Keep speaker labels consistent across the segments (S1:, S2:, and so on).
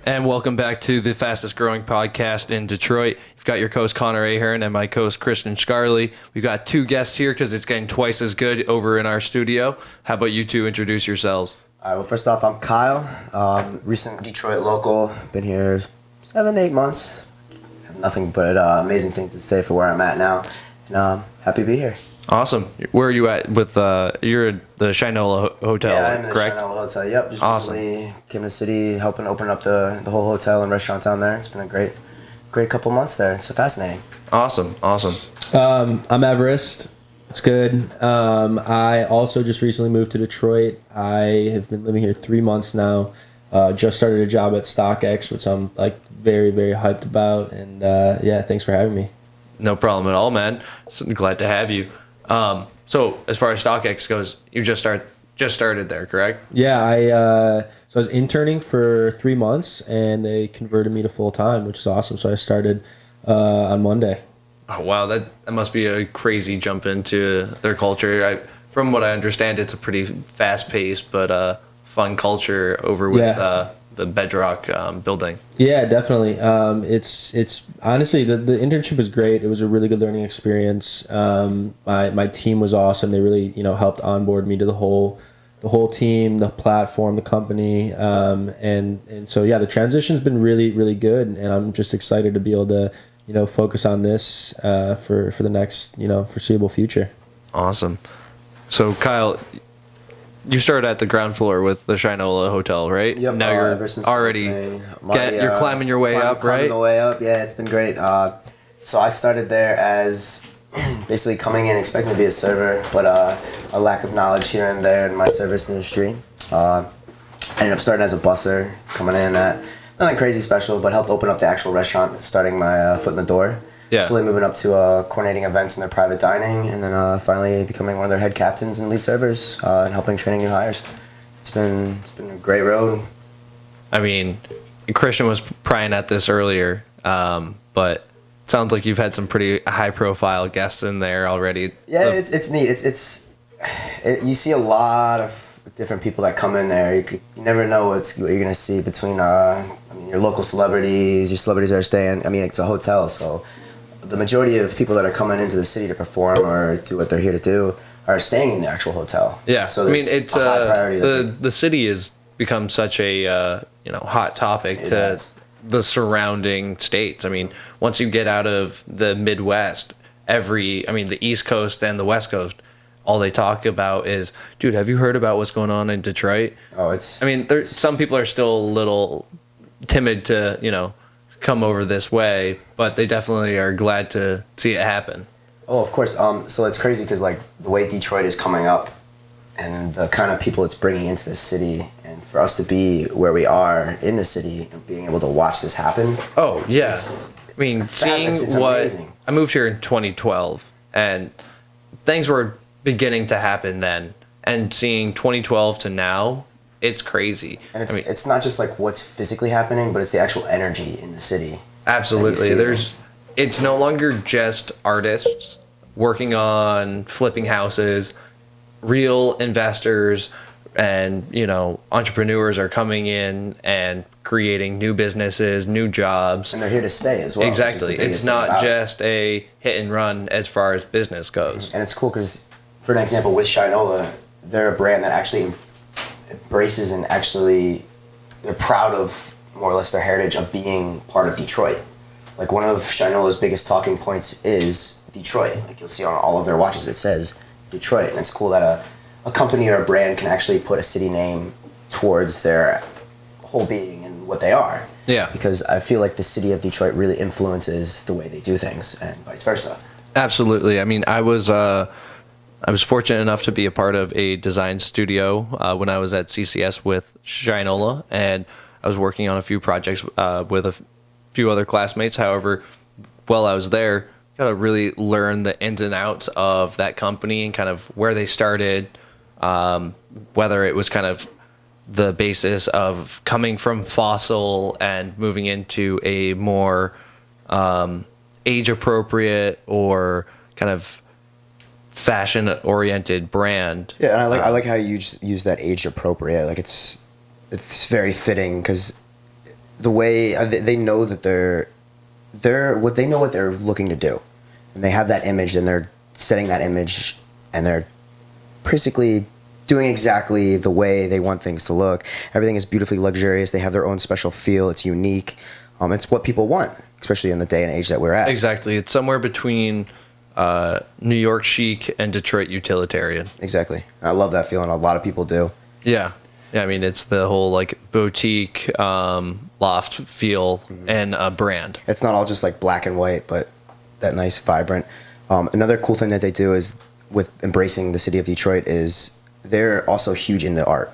S1: And welcome back to the fastest growing podcast in Detroit. You've got your co-host Conor Ahearn and my co-host Christian Scarley. We've got two guests here because it's getting twice as good over in our studio. How about you two introduce yourselves?
S2: All right, well, first off, I'm Kyle, recent Detroit local. Been here 7-8 months. Have nothing but amazing things to say for where I'm at now. And happy to be here.
S1: Awesome. Where are you at with, you're at the Shinola Hotel,
S2: yeah, I'm in
S1: correct?
S2: the Shinola Hotel, yep. Just
S1: awesome.
S2: Recently came to the city, helping open up the whole hotel and restaurant down there. It's been a great couple months there. It's so fascinating.
S1: Awesome.
S3: I'm Everest. It's good. I also just recently moved to Detroit. I have been living here 3 months now. Just started a job at StockX, which I'm very, very hyped about. And thanks for having me.
S1: No problem at all, man. So glad to have you. So as far as StockX goes, you just started there, correct?
S3: Yeah, I was interning for 3 months, and they converted me to full time, which is awesome. So I started on Monday.
S1: Oh, wow, that must be a crazy jump into their culture. From what I understand, it's a pretty fast-paced but fun culture over with the Bedrock building.
S3: Yeah, definitely. It's honestly the internship was great. It was a really good learning experience. My team was awesome. They really helped onboard me to the whole team, the platform, the company, and so the transition's been really, really good, and I'm just excited to be able to focus on this for the next foreseeable future.
S1: Awesome. So Kyle, you started at the ground floor with the Shinola Hotel, right?
S2: Yep.
S1: Now you're already you're climbing your way up, right?
S2: Climbing the way up. Yeah, it's been great. So I started there as basically coming in expecting to be a server, but a lack of knowledge here and there in my service industry. Ended up starting as a busser, coming in at nothing crazy special, but helped open up the actual restaurant, starting my foot in the door.
S1: Yeah.
S2: Slowly moving up to coordinating events in their private dining, and then finally becoming one of their head captains and lead servers, and helping training new hires. It's been a great road.
S1: I mean, Christian was prying at this earlier, but it sounds like you've had some pretty high-profile guests in there already.
S2: Yeah, it's neat. You see a lot of different people that come in there. You never know what you're gonna see between your local celebrities, your celebrities that are staying. I mean, it's a hotel, so the majority of people that are coming into the city to perform or do what they're here to do are staying in the actual hotel.
S1: Yeah,
S2: so
S1: I mean, it's
S2: a high priority.
S1: The city has become such a hot topic to the surrounding states. I mean, once you get out of the Midwest, the East Coast and the West Coast, all they talk about is, dude, have you heard about what's going on in Detroit?
S2: Oh,
S1: some people are still a little timid to come over this way, but they definitely are glad to see it happen.
S2: Oh, of course. So it's crazy because the way Detroit is coming up and the kind of people it's bringing into the city, and for us to be where we are in the city and being able to watch this happen.
S1: Oh, yeah. Seeing
S2: it's
S1: what
S2: amazing.
S1: I moved here in 2012, and things were beginning to happen then, and seeing 2012 to now, it's crazy.
S2: And it's not just what's physically happening, but it's the actual energy in the city.
S1: Absolutely. It's no longer just artists working on flipping houses. Real investors and entrepreneurs are coming in and creating new businesses, new jobs,
S2: and they're here to stay as well.
S1: Exactly. It's not just a hit and run as far as business goes.
S2: And it's cool because, for an example, with Shinola, they're a brand that actually embraces and they're proud of more or less their heritage of being part of Detroit. One of Shinola's biggest talking points is Detroit. You'll see on all of their watches it says Detroit, and it's cool that a company or a brand can actually put a city name towards their whole being and what they are.
S1: Yeah.
S2: Because I feel like the city of Detroit really influences the way they do things and vice versa.
S1: Absolutely. I mean, I was fortunate enough to be a part of a design studio when I was at CCS with Shinola, and I was working on a few projects with a few other classmates. However, while I was there, got to really learn the ins and outs of that company and kind of where they started, whether it was kind of the basis of coming from fossil and moving into a more age-appropriate or kind of fashion-oriented brand.
S2: Yeah, and I like how you use that age-appropriate. It's very fitting because the way they know that they know what they're looking to do, and they have that image, and they're setting that image, and they're basically doing exactly the way they want things to look. Everything is beautifully luxurious. They have their own special feel. It's unique. It's what people want, especially in the day and age that we're at.
S1: Exactly. It's somewhere between New York chic and Detroit utilitarian.
S2: Exactly. I love that feeling. A lot of people do.
S1: Yeah. I mean, it's the whole like boutique loft feel and a brand.
S2: It's not all just like black and white, but that nice, vibrant. Another cool thing that they do is with embracing the city of Detroit is they're also huge into art.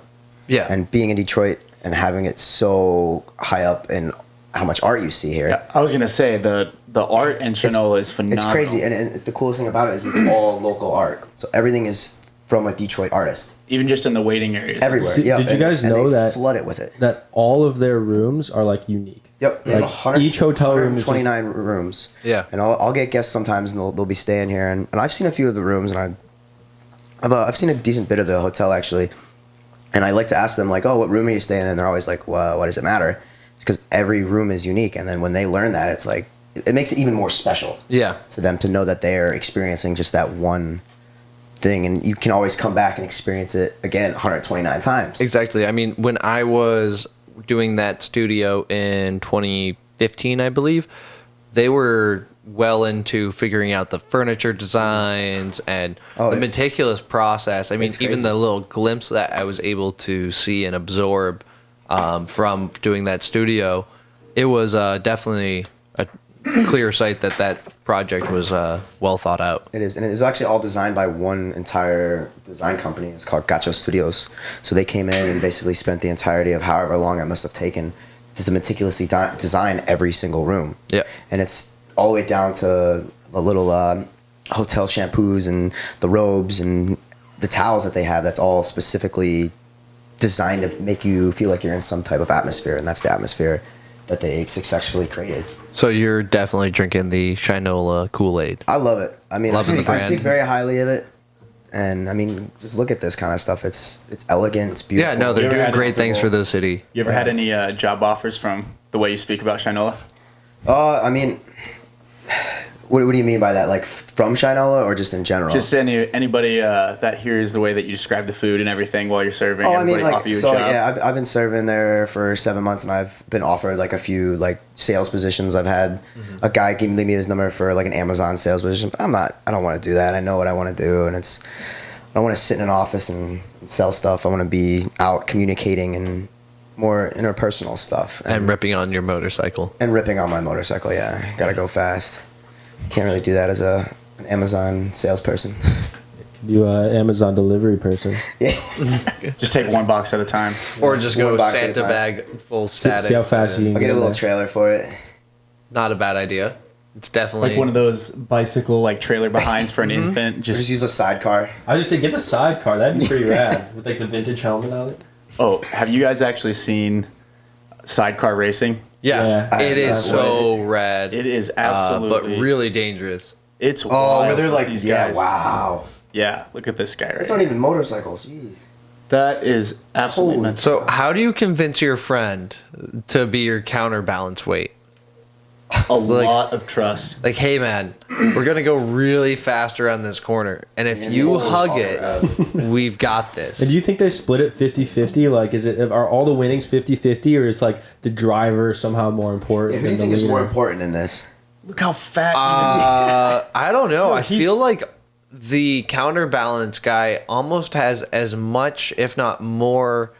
S1: Yeah.
S2: And being in Detroit and having it so high up in how much art you see here.
S4: Yeah, I was gonna say the art in Shinola is phenomenal.
S2: It's crazy, and the coolest thing about it is it's all local art. So everything is from a Detroit artist.
S4: Even just in the waiting areas.
S2: Everywhere.
S3: Did,
S2: yeah.
S3: did you guys know
S2: they
S3: that
S2: flood it with it?
S3: that all of their rooms are like unique?
S2: Yep. They have
S3: Like,
S2: 100
S3: each hotel room is just-
S2: 129 rooms.
S1: Yeah.
S2: And I'll get guests sometimes, and they'll be staying here, and I've seen a few of the rooms, and I've seen a decent bit of the hotel actually, and I like to ask them like, oh, what room are you staying in? And they're always like, well, what does it matter? Because every room is unique, and then when they learn that, it's like it makes it even more special.
S1: Yeah.
S2: To them to know that they're experiencing just that one thing, and you can always come back and experience it again 129 times.
S1: Exactly. I mean, when I was doing that studio in 2015, I believe, they were well into figuring out the furniture designs and the
S2: it's-
S1: meticulous process. I mean,
S2: it's
S1: even
S2: crazy.
S1: the little glimpse that I was able to see and absorb from doing that studio, it was definitely a clear sight that that project was well thought out.
S2: It is, and it is actually all designed by one entire design company. It's called Gacho Studios. So they came in and basically spent the entirety of however long it must have taken to meticulously design every single room.
S1: Yeah.
S2: And it's all the way down to the little hotel shampoos and the robes and the towels that they have. That's all specifically designed to make you feel like you're in some type of atmosphere, and that's the atmosphere that they successfully created.
S1: So you're definitely drinking the Shinola Kool-Aid.
S2: I love it. I mean, I
S1: Loving the
S2: speak
S1: brand.
S2: very highly of it, and I mean, just look at this kind of stuff. It's elegant. It's beautiful.
S1: Yeah, no, they're
S4: You ever
S1: doing
S4: had
S1: great things for
S4: comfortable-
S1: the city.
S4: You ever had any job offers from the way you speak about Shinola?
S2: I mean, what do you mean by that? Like from Shinola or just in general?
S4: Just anybody that hears the way that you describe the food and everything while you're serving.
S2: Oh, I mean,
S4: everybody
S2: like,
S4: offer you a
S2: so
S4: job.
S2: yeah, I've been serving there for 7 months, and I've been offered like a few like sales positions. I've had a guy give me his number for like an Amazon sales position, but I don't want to do that. I know what I want to do, and I don't want to sit in an office and sell stuff. I want to be out communicating and more interpersonal stuff.
S1: And ripping on your motorcycle.
S2: And ripping on my motorcycle, yeah. Gotta go fast. Can't really do that as an Amazon salesperson.
S3: You Amazon delivery person.
S2: Yeah.
S4: Just take one box at a time.
S1: Or just
S2: One
S1: go
S2: box at a
S1: Santa
S2: time.
S1: bag full
S3: See
S1: status.
S3: how fast you can
S2: I'll get a little
S3: there.
S2: trailer for it.
S1: Not a bad idea. It's definitely
S4: Like one of those bicycle like trailer behinds for an infant.
S2: Just use a sidecar.
S3: I was just say get the sidecar. That'd be pretty rad with like the vintage helmet on it.
S4: Oh, have you guys actually seen sidecar racing?
S1: yeah.
S3: Yeah.
S1: It is
S2: I've
S1: so rad.
S4: It is
S1: but
S4: absolutely
S1: really dangerous.
S4: It's
S2: Oh,
S4: wild
S2: where they're
S4: with
S2: like,
S4: these
S2: yeah,
S4: guys.
S2: wow.
S4: Yeah, look at this guy right
S2: That's
S4: here.
S2: not even motorcycles. Jeez.
S4: That is absolutely
S2: Holy
S4: nuts.
S1: So how do you convince your friend to be your counterbalance weight?
S4: A lot of trust.
S1: Like, hey man, we're gonna go really fast around this corner, and if you hug it, we've got this.
S3: And do you think they split it 50-50? Like, are all the winnings 50-50, or is like the driver somehow more important
S2: Yeah, who do
S3: than
S2: you
S3: the
S2: think is
S3: leader?
S2: more important in this?
S4: Look how fat
S1: I don't know. I
S4: he's-
S1: feel like the counterbalance guy almost has as much, if not more,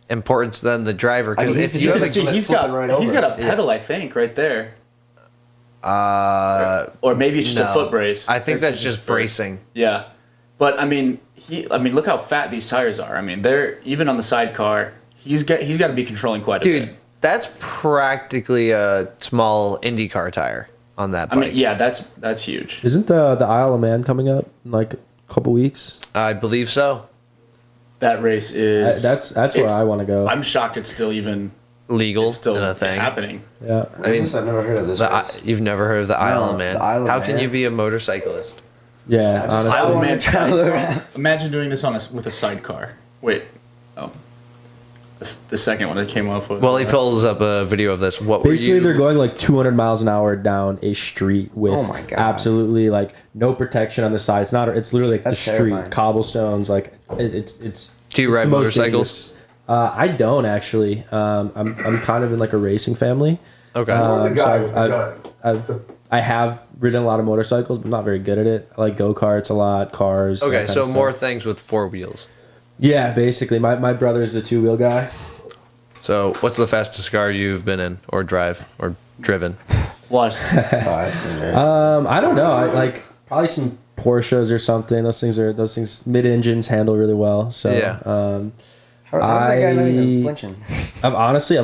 S1: importance than the driver.
S2: I mean,
S1: Because
S2: he's
S1: if
S2: the
S1: you
S4: you
S1: have
S4: can
S1: a,
S4: see
S2: flipping
S4: he's got
S2: right
S4: he's
S2: over.
S4: got a pedal, I think, right there. Or maybe it's just a
S1: no.
S4: foot brace.
S1: I think that's
S4: It's
S1: just
S4: for-
S1: bracing.
S4: Yeah, but I mean, look how fat these tires are. I mean, they're even on the sidecar. He's got to be controlling quite a
S1: Dude,
S4: bit.
S1: that's practically a small IndyCar tire on that
S4: I
S1: bike.
S4: mean, yeah, that's huge.
S3: Isn't the Isle of Man coming up in like a couple weeks?
S1: I believe so.
S4: That race is
S3: That's where
S4: it's-
S3: I want to go.
S4: I'm shocked it's still even
S1: Legal
S4: it's still
S1: and a thing.
S4: happening.
S3: Yeah.
S2: What is this? I've never heard of this. race.
S1: You've never heard of the Isle of Man?
S2: the Isle of
S1: How can
S2: Man.
S1: you be a motorcyclist?
S3: Yeah,
S2: I
S3: honestly.
S4: Isle of
S2: want
S4: Man
S2: to travel
S4: sidecar.
S2: around.
S4: Imagine doing this with a sidecar. Wait, oh, the second one that came up with.
S1: Well, he pulls up a video of this. What
S3: Basically,
S1: were you?
S3: they're going like 200 miles an hour down a street with
S2: Oh my God.
S3: absolutely like no protection on the side. It's not. It's literally like
S2: That's
S3: the street,
S2: terrifying.
S3: cobblestones. Like it's.
S1: Do you
S3: it's
S1: ride
S3: the most
S1: motorcycles?
S3: dangerous. I don't actually. I'm kind of in like a racing family.
S1: Okay.
S3: I have ridden a lot of motorcycles, but I'm not very good at it. I like go-karts a lot, cars.
S1: Okay,
S3: that kind
S1: so
S3: of stuff.
S1: more things with 4 wheels.
S3: Yeah, basically. My brother's the 2-wheel guy.
S1: So, what's the fastest car you've been in, or drive, or driven?
S4: Watch.
S2: I've seen those.
S3: I don't know. I like probably some Porsches or something. Those things mid-engines handle really well. So
S1: Yeah.
S2: How's that guy not even
S3: I-
S2: flinching?
S3: I've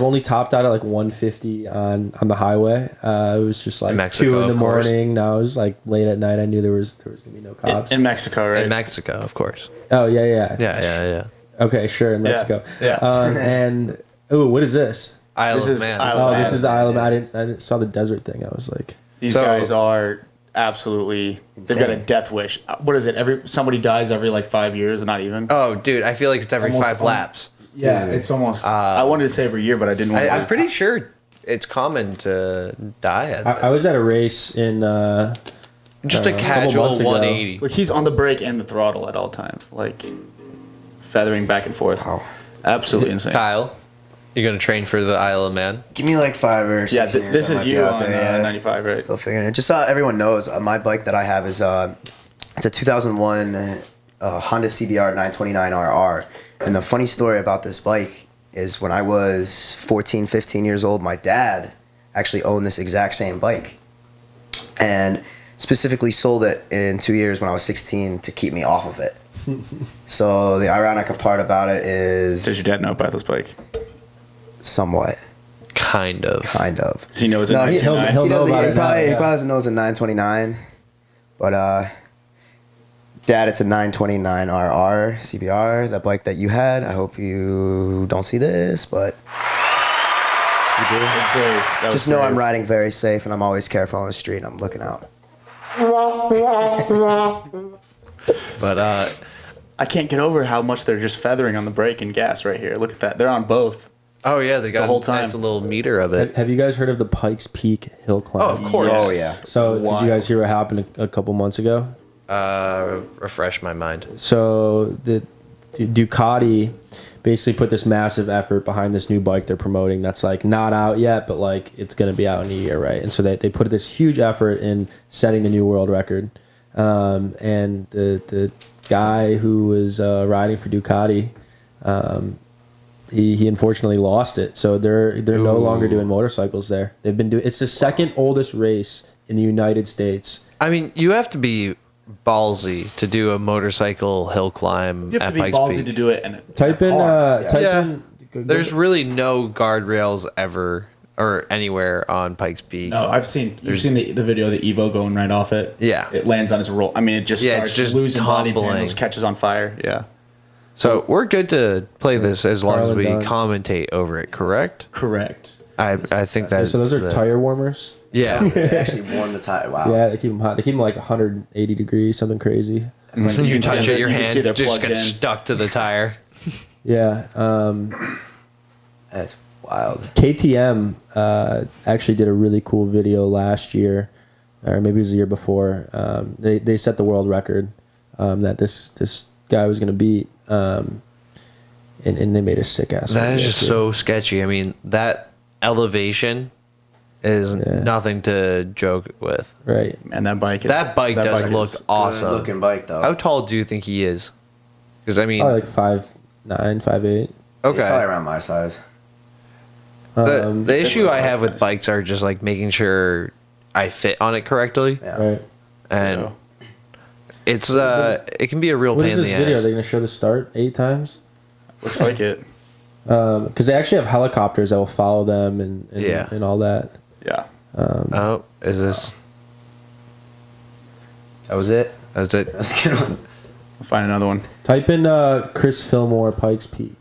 S3: only topped out at like 150 on the highway. It was just like
S1: Mexico,
S3: 2 in the
S1: of course.
S3: morning. Now it was like late at night. I knew there was gonna be no cops.
S4: In Mexico, right?
S1: In Mexico, of course.
S3: Oh yeah.
S1: Yeah.
S3: Okay, sure, in Mexico.
S1: Yeah.
S3: And what is this?
S1: Isle
S4: This
S1: of
S4: is
S1: Man.
S4: Isle
S3: Oh,
S4: of
S3: this
S4: Man.
S3: is the Isle of Man. I didn't saw the desert thing. I was like,
S4: These
S1: So-
S4: guys are absolutely. They've got a
S2: Insane.
S4: death wish. What is it? Somebody dies every like 5 years, not even.
S1: Oh, dude, I feel like it's every
S4: Almost
S1: 5
S4: on-
S1: laps.
S4: Yeah, it's almost. I wanted to say every year, but I didn't want to.
S1: I'm pretty sure it's common to die at
S3: I was at a race in
S1: just a
S3: couple
S1: casual
S3: months ago.
S1: 180.
S4: Like he's on the brake and the throttle at all time, like feathering back and forth.
S2: Wow.
S4: Absolutely insane.
S1: Kyle, you gonna train for the Isle of Man?
S2: Give me like 5 or 6
S4: Yeah,
S2: years.
S4: this
S2: I
S4: is
S2: might be
S4: you
S2: out
S4: on
S2: there, yeah.
S4: 95, right?
S2: Still figuring it. Just so everyone knows, my bike that I have is it's a 2001 Honda CBR 929RR. And the funny story about this bike is when I was 14, 15 years old, my dad actually owned this exact same bike. And specifically sold it in 2 years when I was 16 to keep me off of it. So the ironic part about it
S4: Does
S2: is
S4: your dad know about this bike?
S2: somewhat,
S1: Kind of.
S2: kind of.
S4: Does he know it's a
S2: No, he-
S4: 99?
S3: he'll
S2: He
S3: know
S2: doesn't.
S3: about
S2: He
S3: it now,
S2: probably, he
S3: yeah.
S2: probably doesn't know it's a 929, but Dad, it's a 929RR CBR, the bike that you had. I hope you don't see this, but you do.
S4: That's brave. That was
S2: Just know
S4: brave.
S2: I'm riding very safe, and I'm always careful on the street. I'm looking out.
S1: But
S4: I can't get over how much they're just feathering on the brake and gas right here. Look at that. They're on both.
S1: oh yeah, they got
S4: The whole
S1: a
S4: time.
S1: nice little meter of it.
S3: have you guys heard of the Pikes Peak hill climb?
S1: Oh, of course.
S2: Oh, yeah.
S3: So did
S4: Wild.
S3: you guys hear what happened a couple months ago?
S1: Refresh my mind.
S3: So the Ducati basically put this massive effort behind this new bike they're promoting that's like not out yet, but like it's going to be out in a year, right? And so they put this huge effort in setting the new world record. And the guy who was riding for Ducati, he unfortunately lost it. So they're no longer doing motorcycles there. They've been doing. It's the second oldest race in the United States.
S1: I mean, you have to be ballsy to do a motorcycle hill climb
S4: You have
S1: at
S4: to be
S1: Pikes
S4: ballsy
S1: Peak.
S4: to do it. And
S3: Type in.
S2: Hard,
S3: Type
S1: yeah.
S3: in.
S1: There's really no guardrails ever or anywhere on Pikes Peak.
S4: no, I've seen. You've seen the video of the Evo going right off it.
S1: Yeah.
S4: It lands on its roll. I mean, it just
S1: Yeah, it's
S4: starts
S1: just
S4: losing body
S1: tumbling.
S4: panels, catches on fire. Yeah.
S1: So we're good to play this as long as we
S3: Carlin
S1: commentate over it, correct?
S4: Correct.
S1: I think that's
S3: So those are
S1: the-
S3: tire warmers.
S1: Yeah.
S2: They actually warm the tire. Wow.
S3: Yeah, they keep them hot. They keep them like 180 degrees, something crazy.
S1: you
S4: can
S1: touch
S4: see
S1: it, your
S4: you can see
S1: hand
S4: they're
S1: just
S4: plugged
S1: gets
S4: in.
S1: stuck to the tire.
S3: Yeah.
S2: That's wild.
S3: KTM actually did a really cool video last year, or maybe it was the year before. They set the world record that this guy was going to beat, and they made a sick ass.
S1: That is
S3: video,
S1: just
S3: too.
S1: so sketchy. I mean, that elevation is
S3: Yeah.
S1: nothing to joke with.
S3: right.
S4: And that bike.
S1: That bike does
S4: bike
S1: look
S4: is-
S1: awesome.
S2: Good looking bike though.
S1: How tall do you think he is? Because I mean,
S3: Probably like 5'9", 5'8".
S2: He's probably
S1: okay.
S2: around my size.
S1: The issue
S4: look
S1: I have with
S4: nice.
S1: bikes are just like making sure I fit on it correctly,
S2: Yeah.
S3: Right.
S1: and
S4: Yeah.
S1: it's it can be a real
S3: What
S1: pain
S3: is
S1: in
S3: this
S1: the
S3: video? Are
S1: ass.
S3: they going to show the start 8 times?
S4: Looks like it.
S3: Because they actually have helicopters that will follow them and
S1: Yeah.
S3: and all that.
S4: Yeah.
S1: Oh, is this?
S2: That was it.
S1: That's it.
S2: That's a good one.
S4: We'll find another one.
S3: Type in Chris Fillmore Pikes Peak.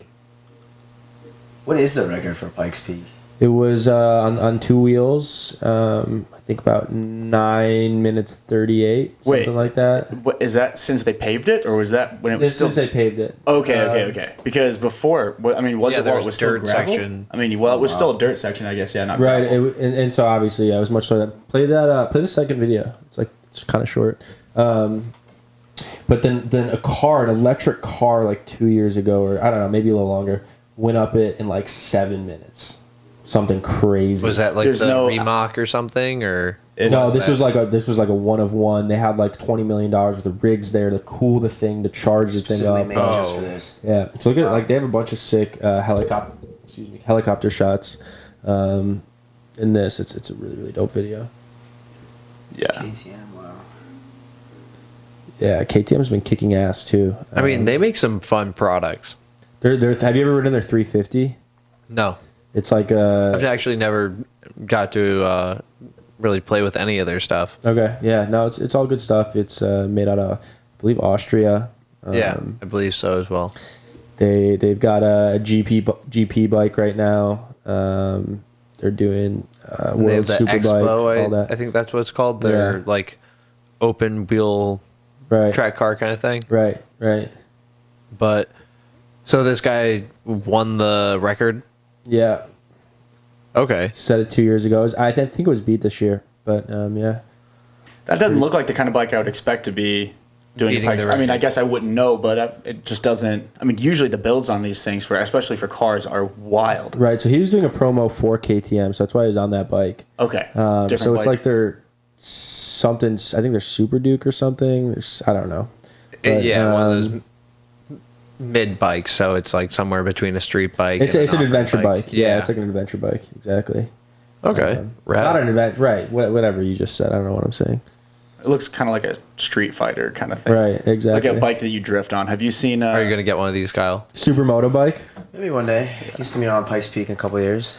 S2: What is the record for Pikes Peak?
S3: It was on two wheels. I think about 9 minutes 38, something like that.
S4: What, is that since they paved it, or was that when it was still?
S3: Since they paved it.
S4: Okay. Because before, I mean, was it
S1: there
S4: while it was still
S1: dirt
S4: gravel?
S1: section.
S4: I mean, well, it was still a dirt section, I guess. Yeah, not
S3: Right,
S4: gravel.
S3: and so obviously, yeah, it was much slower. Play the second video. It's kind of short. But then an electric car, like 2 years ago, or I don't know, maybe a little longer, went up it in like 7 minutes. Something crazy.
S1: Was that like
S4: There's
S1: the
S4: no-
S1: Remach or something, or
S3: No, this was like a one of one. They had like $20 million worth of rigs there to cool the thing, to charge the thing
S2: Specifically
S3: up.
S2: made just for this.
S3: Yeah, so look at like they have a bunch of sick helicopter shots. In this, it's a really dope video.
S4: Yeah.
S2: KTM, wow.
S3: Yeah, KTM's been kicking ass too.
S1: I mean, they make some fun products.
S3: They're have you ever ridden their 350?
S1: No,
S3: It's like
S1: I've actually never got to really play with any of their stuff.
S3: okay, yeah, no, it's all good stuff. It's made out of, I believe, Austria.
S1: Yeah, I believe so as well.
S3: They've got a GP bike right now. They're doing
S1: They have
S3: World
S1: the
S3: Superbike, all
S1: Expo.
S3: that.
S1: I think that's what it's called. Their
S3: Yeah.
S1: like open wheel
S3: Right,
S1: track car kind of thing.
S3: right.
S1: But so this guy won the record.
S3: Yeah,
S1: Okay.
S3: set it 2 years ago. I think it was beat this year, but yeah.
S4: That doesn't look like the kind of bike I would expect to be doing
S1: Beating
S4: bikes.
S1: the
S4: I mean, I
S1: record.
S4: guess I wouldn't know, but it just doesn't. I mean, usually the builds on these things, especially for cars, are wild.
S3: Right, so he was doing a promo for KTM, so that's why he was on that bike.
S4: Okay.
S3: So
S4: Different
S3: it's
S4: bike.
S3: like their something. I think they're Super Duke or something. I don't know. But,
S1: Yeah, one of those mid bikes. So it's like somewhere between a street bike.
S3: It's
S1: and
S3: an
S1: off-road
S3: adventure bike. Yeah, it's like an adventure bike. Exactly.
S1: okay. Rad.
S3: Not an adventure. Right. Whatever you just said. I don't know what I'm saying.
S4: It looks kind of like a Street Fighter kind of thing.
S3: Right. Exactly.
S4: Like a bike that you drift on. Have you seen?
S1: Are you gonna get one of these, Kyle?
S3: Supermoto bike.
S2: Maybe one day. You see me on Pikes Peak in a couple of years.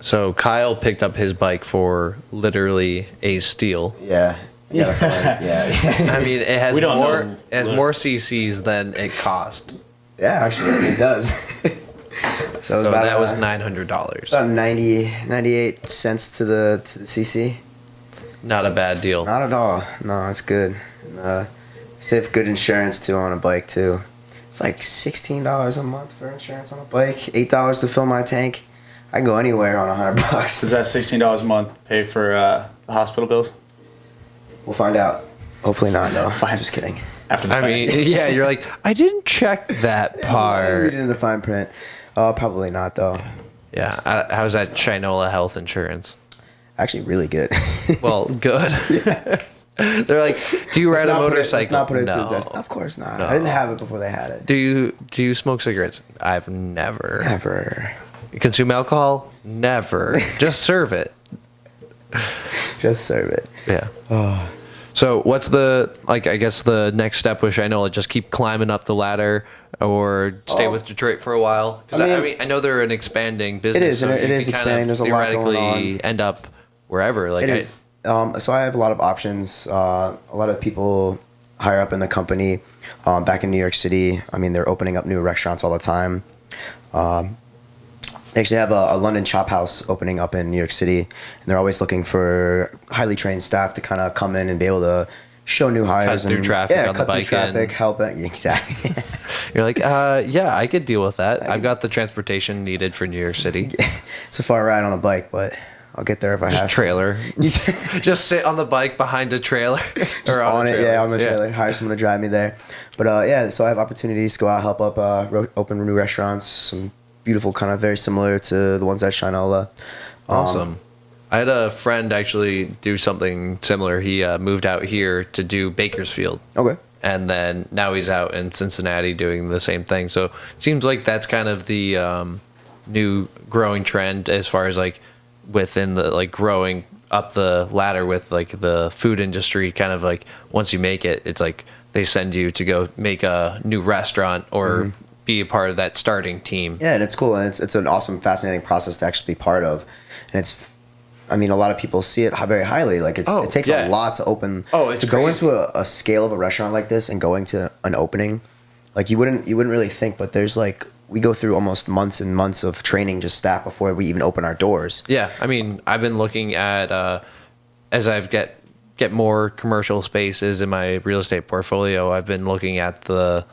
S1: So Kyle picked up his bike for literally a steal.
S2: Yeah. Yeah.
S1: I mean, it has
S4: We don't
S1: more.
S4: know.
S1: It has more CCs than it cost.
S2: Yeah, actually, it does. So
S1: So
S2: about,
S1: that was $900.
S2: about 98 cents to the CC.
S1: Not a bad deal.
S2: Not at all. No, it's good. And, save good insurance too on a bike too. It's like $16 a month for insurance on a bike. $8 to fill my tank. I can go anywhere on $100.
S4: Does that $16 a month pay for the hospital bills?
S2: We'll find out. Hopefully not though.
S4: Fine.
S2: Just kidding.
S4: After the
S1: I
S4: fact?
S1: mean, yeah, you're like, I didn't check that
S2: Read
S1: part.
S2: it in the fine print. Probably not though.
S1: Yeah, how's that Shinola health insurance?
S2: Actually, really good.
S1: Well, good. They're like, do you ride a motorcycle?
S2: Let's not put it to the
S1: No.
S2: test. Of course not.
S1: No.
S2: I didn't have it before they had it.
S1: Do you smoke cigarettes? I've never.
S2: Never.
S1: You consume alcohol? Never. Just serve it.
S2: Just serve it.
S1: Yeah.
S2: Oh.
S1: So what's the I guess the next step with Shinola? Just keep climbing up the ladder, or stay with Detroit for a while? Because I mean, I know they're an expanding business.
S2: It is, and
S1: so
S2: it
S1: you
S2: is
S1: can
S2: expanding. There's a lot going
S1: theoretically
S2: on.
S1: end up wherever. Like
S2: It is. So I have a lot of options. A lot of people higher up in the company, back in New York City. I mean, they're opening up new restaurants all the time. They actually have a London Chop House opening up in New York City, and they're always looking for highly trained staff to kind of come in and be able to show new hires
S1: through
S2: and
S1: traffic on the
S2: cut through
S1: bike
S2: traffic,
S1: end.
S2: help it. Exactly.
S1: You're like, yeah, I could deal with that. I've got the transportation needed for New York City.
S2: It's a far ride on a bike, but I'll get there if I have
S1: Just trailer. Just sit on the bike behind a trailer. Or
S2: on
S1: a
S2: it,
S1: trailer.
S2: yeah, on the trailer. Hire someone to drive me there. But yeah, so I have opportunities to go out, help up, open new restaurants, some beautiful, kind of very similar to the ones at Shinola.
S1: Awesome. I had a friend actually do something similar. He moved out here to do Bakersfield.
S2: Okay.
S1: And then now he's out in Cincinnati doing the same thing. So it seems like that's kind of the new growing trend as far as like within the like growing up the ladder with like the food industry. Kind of like once you make it, it's like they send you to go make a new restaurant or be a part of that starting team.
S2: Yeah, and it's cool, and it's an awesome, fascinating process to actually be part of, and it's. I mean, a lot of people see it very highly. Like it takes a lot to open.
S1: Oh, it's
S2: to go
S1: crazy.
S2: into a scale of a restaurant like this and going to an opening. Like you wouldn't really think, but there's like we go through almost months and months of training just staff before we even open our doors.
S1: Yeah, I mean, I've been looking at as I've get more commercial spaces in my real estate portfolio. I've been looking at the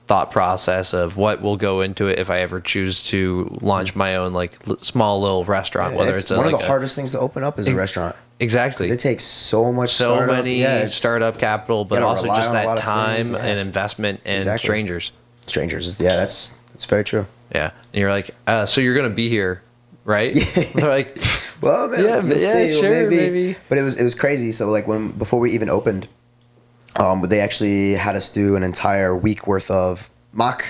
S1: thought process of what will go into it if I ever choose to launch my own like small little restaurant.
S2: Yeah,
S1: whether
S2: it's
S1: it's
S2: one of the hardest things to open up is a restaurant.
S1: Exactly.
S2: It takes so much
S1: many startup capital, but also just that time and investment and strangers.
S2: Strangers, yeah, that's very true.
S1: Yeah, and you're like, so you're gonna be here, right? They're like,
S2: well, man,
S1: yeah, sure, maybe.
S2: But it was crazy. So like before we even opened, they actually had us do an entire week worth of mock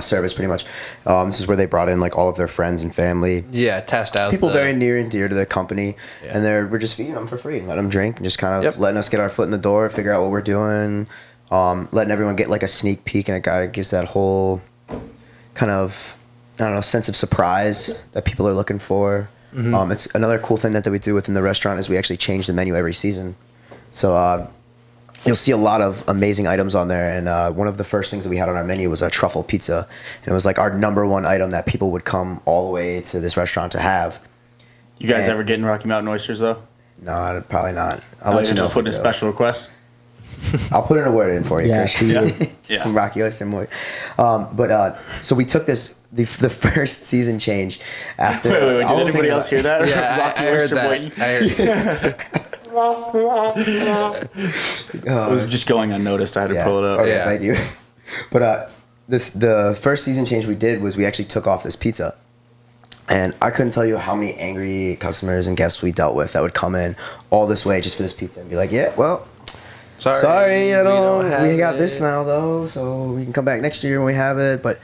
S2: service, pretty much. This is where they brought in like all of their friends and family.
S1: Yeah, test out
S2: people very near and dear to the company, and we're just feeding them for free, letting them drink, and just kind of letting us get our foot in the door, figure out what we're doing, letting everyone get like a sneak peek, and it gives that whole kind of, I don't know, sense of surprise that people are looking for. Mm-hmm. It's another cool thing that we do within the restaurant is we actually change the menu every season. So you'll see a lot of amazing items on there, and one of the first things that we had on our menu was a truffle pizza, and it was like our number one item that people would come all the way to this restaurant to have.
S4: You guys ever getting Rocky Mountain oysters though?
S2: No, probably not. I'll let you know.
S4: Put in a special request.
S2: I'll put in a word in for you, Chris.
S4: Yeah.
S2: Some Rocky oyster more. So we took the first season change after.
S4: Wait, did anybody else hear that?
S1: Yeah,
S4: Rocky
S1: I heard
S4: oyster
S1: that.
S4: It was just going unnoticed. I had to pull it up.
S2: Okay, thank you. But the first season change we did was we actually took off this pizza. And I couldn't tell you how many angry customers and guests we dealt with that would come in all this way just for this pizza and be like, yeah, well, sorry, we got this now though, so we can come back next year when we have it. But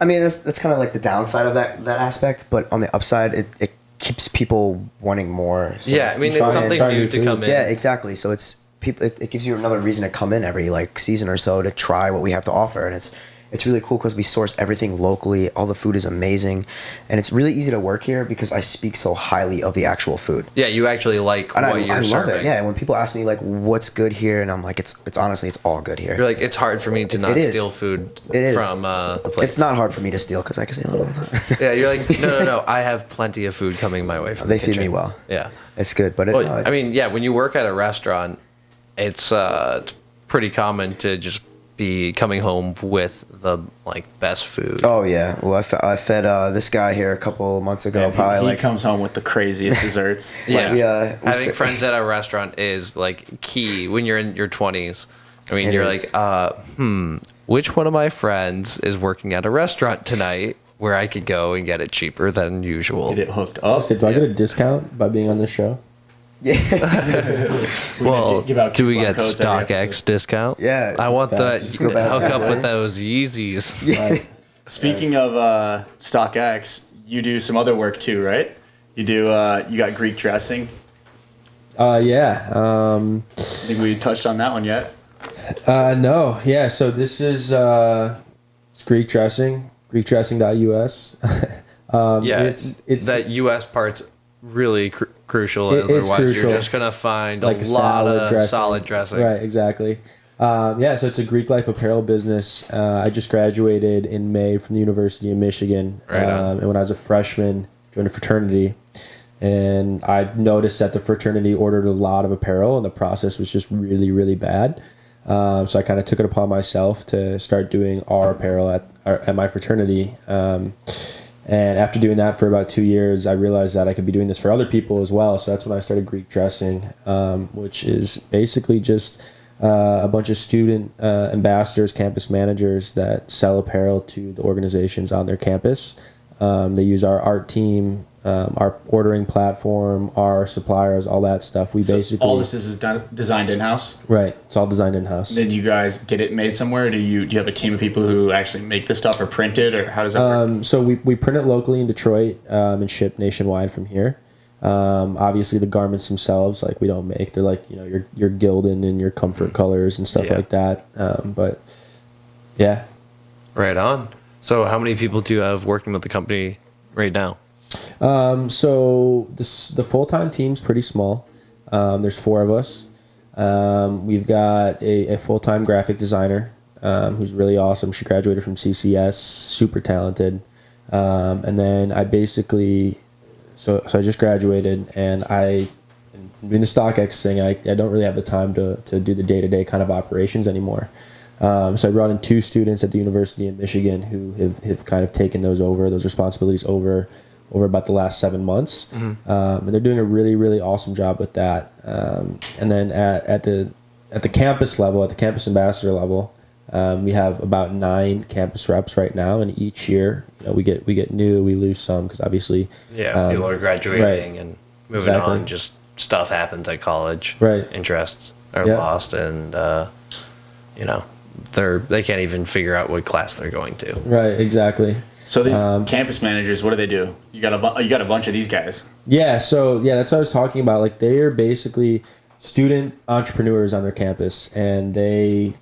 S2: I mean, that's kind of like the downside of that aspect. But on the upside, it keeps people wanting more. So
S1: yeah, I mean, it's something new to come in.
S2: Yeah, exactly. So it gives you another reason to come in every like season or so to try what we have to offer, and it's really cool because we source everything locally. All the food is amazing, and it's really easy to work here because I speak so highly of the actual food.
S1: Yeah, you actually like what you're serving. I love it.
S2: Yeah, and when people ask me like what's good here, and I'm like, it's honestly, it's all good here.
S1: You're like, it's hard for me to not steal food from the place.
S2: It's not hard for me to steal because I can steal it all the time.
S1: Yeah, you're like, no. I have plenty of food coming my way from the kitchen.
S2: They feed me well.
S1: Yeah,
S2: it's good, but
S1: I mean, yeah, when you work at a restaurant, it's pretty common to just be coming home with the like best food.
S2: Oh yeah, well I fed this guy here a couple months ago.
S4: He comes home with the craziest desserts.
S1: Yeah, having friends at a restaurant is like key when you're in your 20s. I mean, you're like, which one of my friends is working at a restaurant tonight where I could go and get it cheaper than usual?
S4: Get it hooked up.
S3: Do I get a discount by being on this show?
S2: Yeah.
S1: Well, do we get StockX discount?
S2: Yeah.
S1: I want that. Hook up with those Yeezys.
S2: Yeah.
S4: Speaking of StockX, you do some other work too, right? You do. You got Greek dressing.
S3: Yeah.
S4: I think we touched on that one yet.
S3: No. Yeah. So this is it's Greek dressing. GreekDressing.us.
S1: Yeah, it's that US part's really crucial. Otherwise,
S3: crucial.
S1: You're just gonna find
S3: like
S1: a lot of solid dressing.
S3: Right, exactly. So it's a Greek life apparel business. I just graduated in May from the University of Michigan.
S1: Right on.
S3: And when I was a freshman, joined a fraternity. And I noticed that the fraternity ordered a lot of apparel, and the process was just really, really bad. So I kind of took it upon myself to start doing our apparel at my fraternity. And after doing that for about 2 years, I realized that I could be doing this for other people as well. So that's when I started Greek Dressing, which is basically just a bunch of student ambassadors, campus managers that sell apparel to the organizations on their campus. They use our art team, our ordering platform, our suppliers, all that stuff.
S4: All this is designed in-house?
S3: Right. It's all designed in-house.
S4: Did you guys get it made somewhere? Do you have a team of people who actually make this stuff or print it, or how does that work?
S3: So we print it locally in Detroit and ship nationwide from here. Obviously the garments themselves, like we don't make. They're like, your Gildan and your Comfort colors and stuff like that. But yeah.
S1: Right on. So how many people do you have working with the company right now?
S3: So the full-time team's pretty small. There's 4 of us. We've got a full-time graphic designer. who's really awesome. She graduated from CCS, super talented. And then I basically, so I just graduated, and I'm doing the StockX thing. I don't really have the time to do the day-to-day kind of operations anymore. So I brought in 2 students at the University of Michigan who have kind of taken those responsibilities over about the last 7 months. And they're doing a really, really awesome job with that. And then at the campus level, at the campus ambassador level, we have about 9 campus reps right now, and each year, we get new, we lose some because obviously,
S1: people are graduating and moving
S3: Exactly.
S1: on. Just stuff happens at college.
S3: Right.
S1: Interests are lost, and they can't even figure out what class they're going to.
S3: Right, exactly.
S4: So these campus managers, what do? You got a bunch of these guys.
S3: Yeah, so that's what I was talking about. Like, they are basically student entrepreneurs on their campus, and they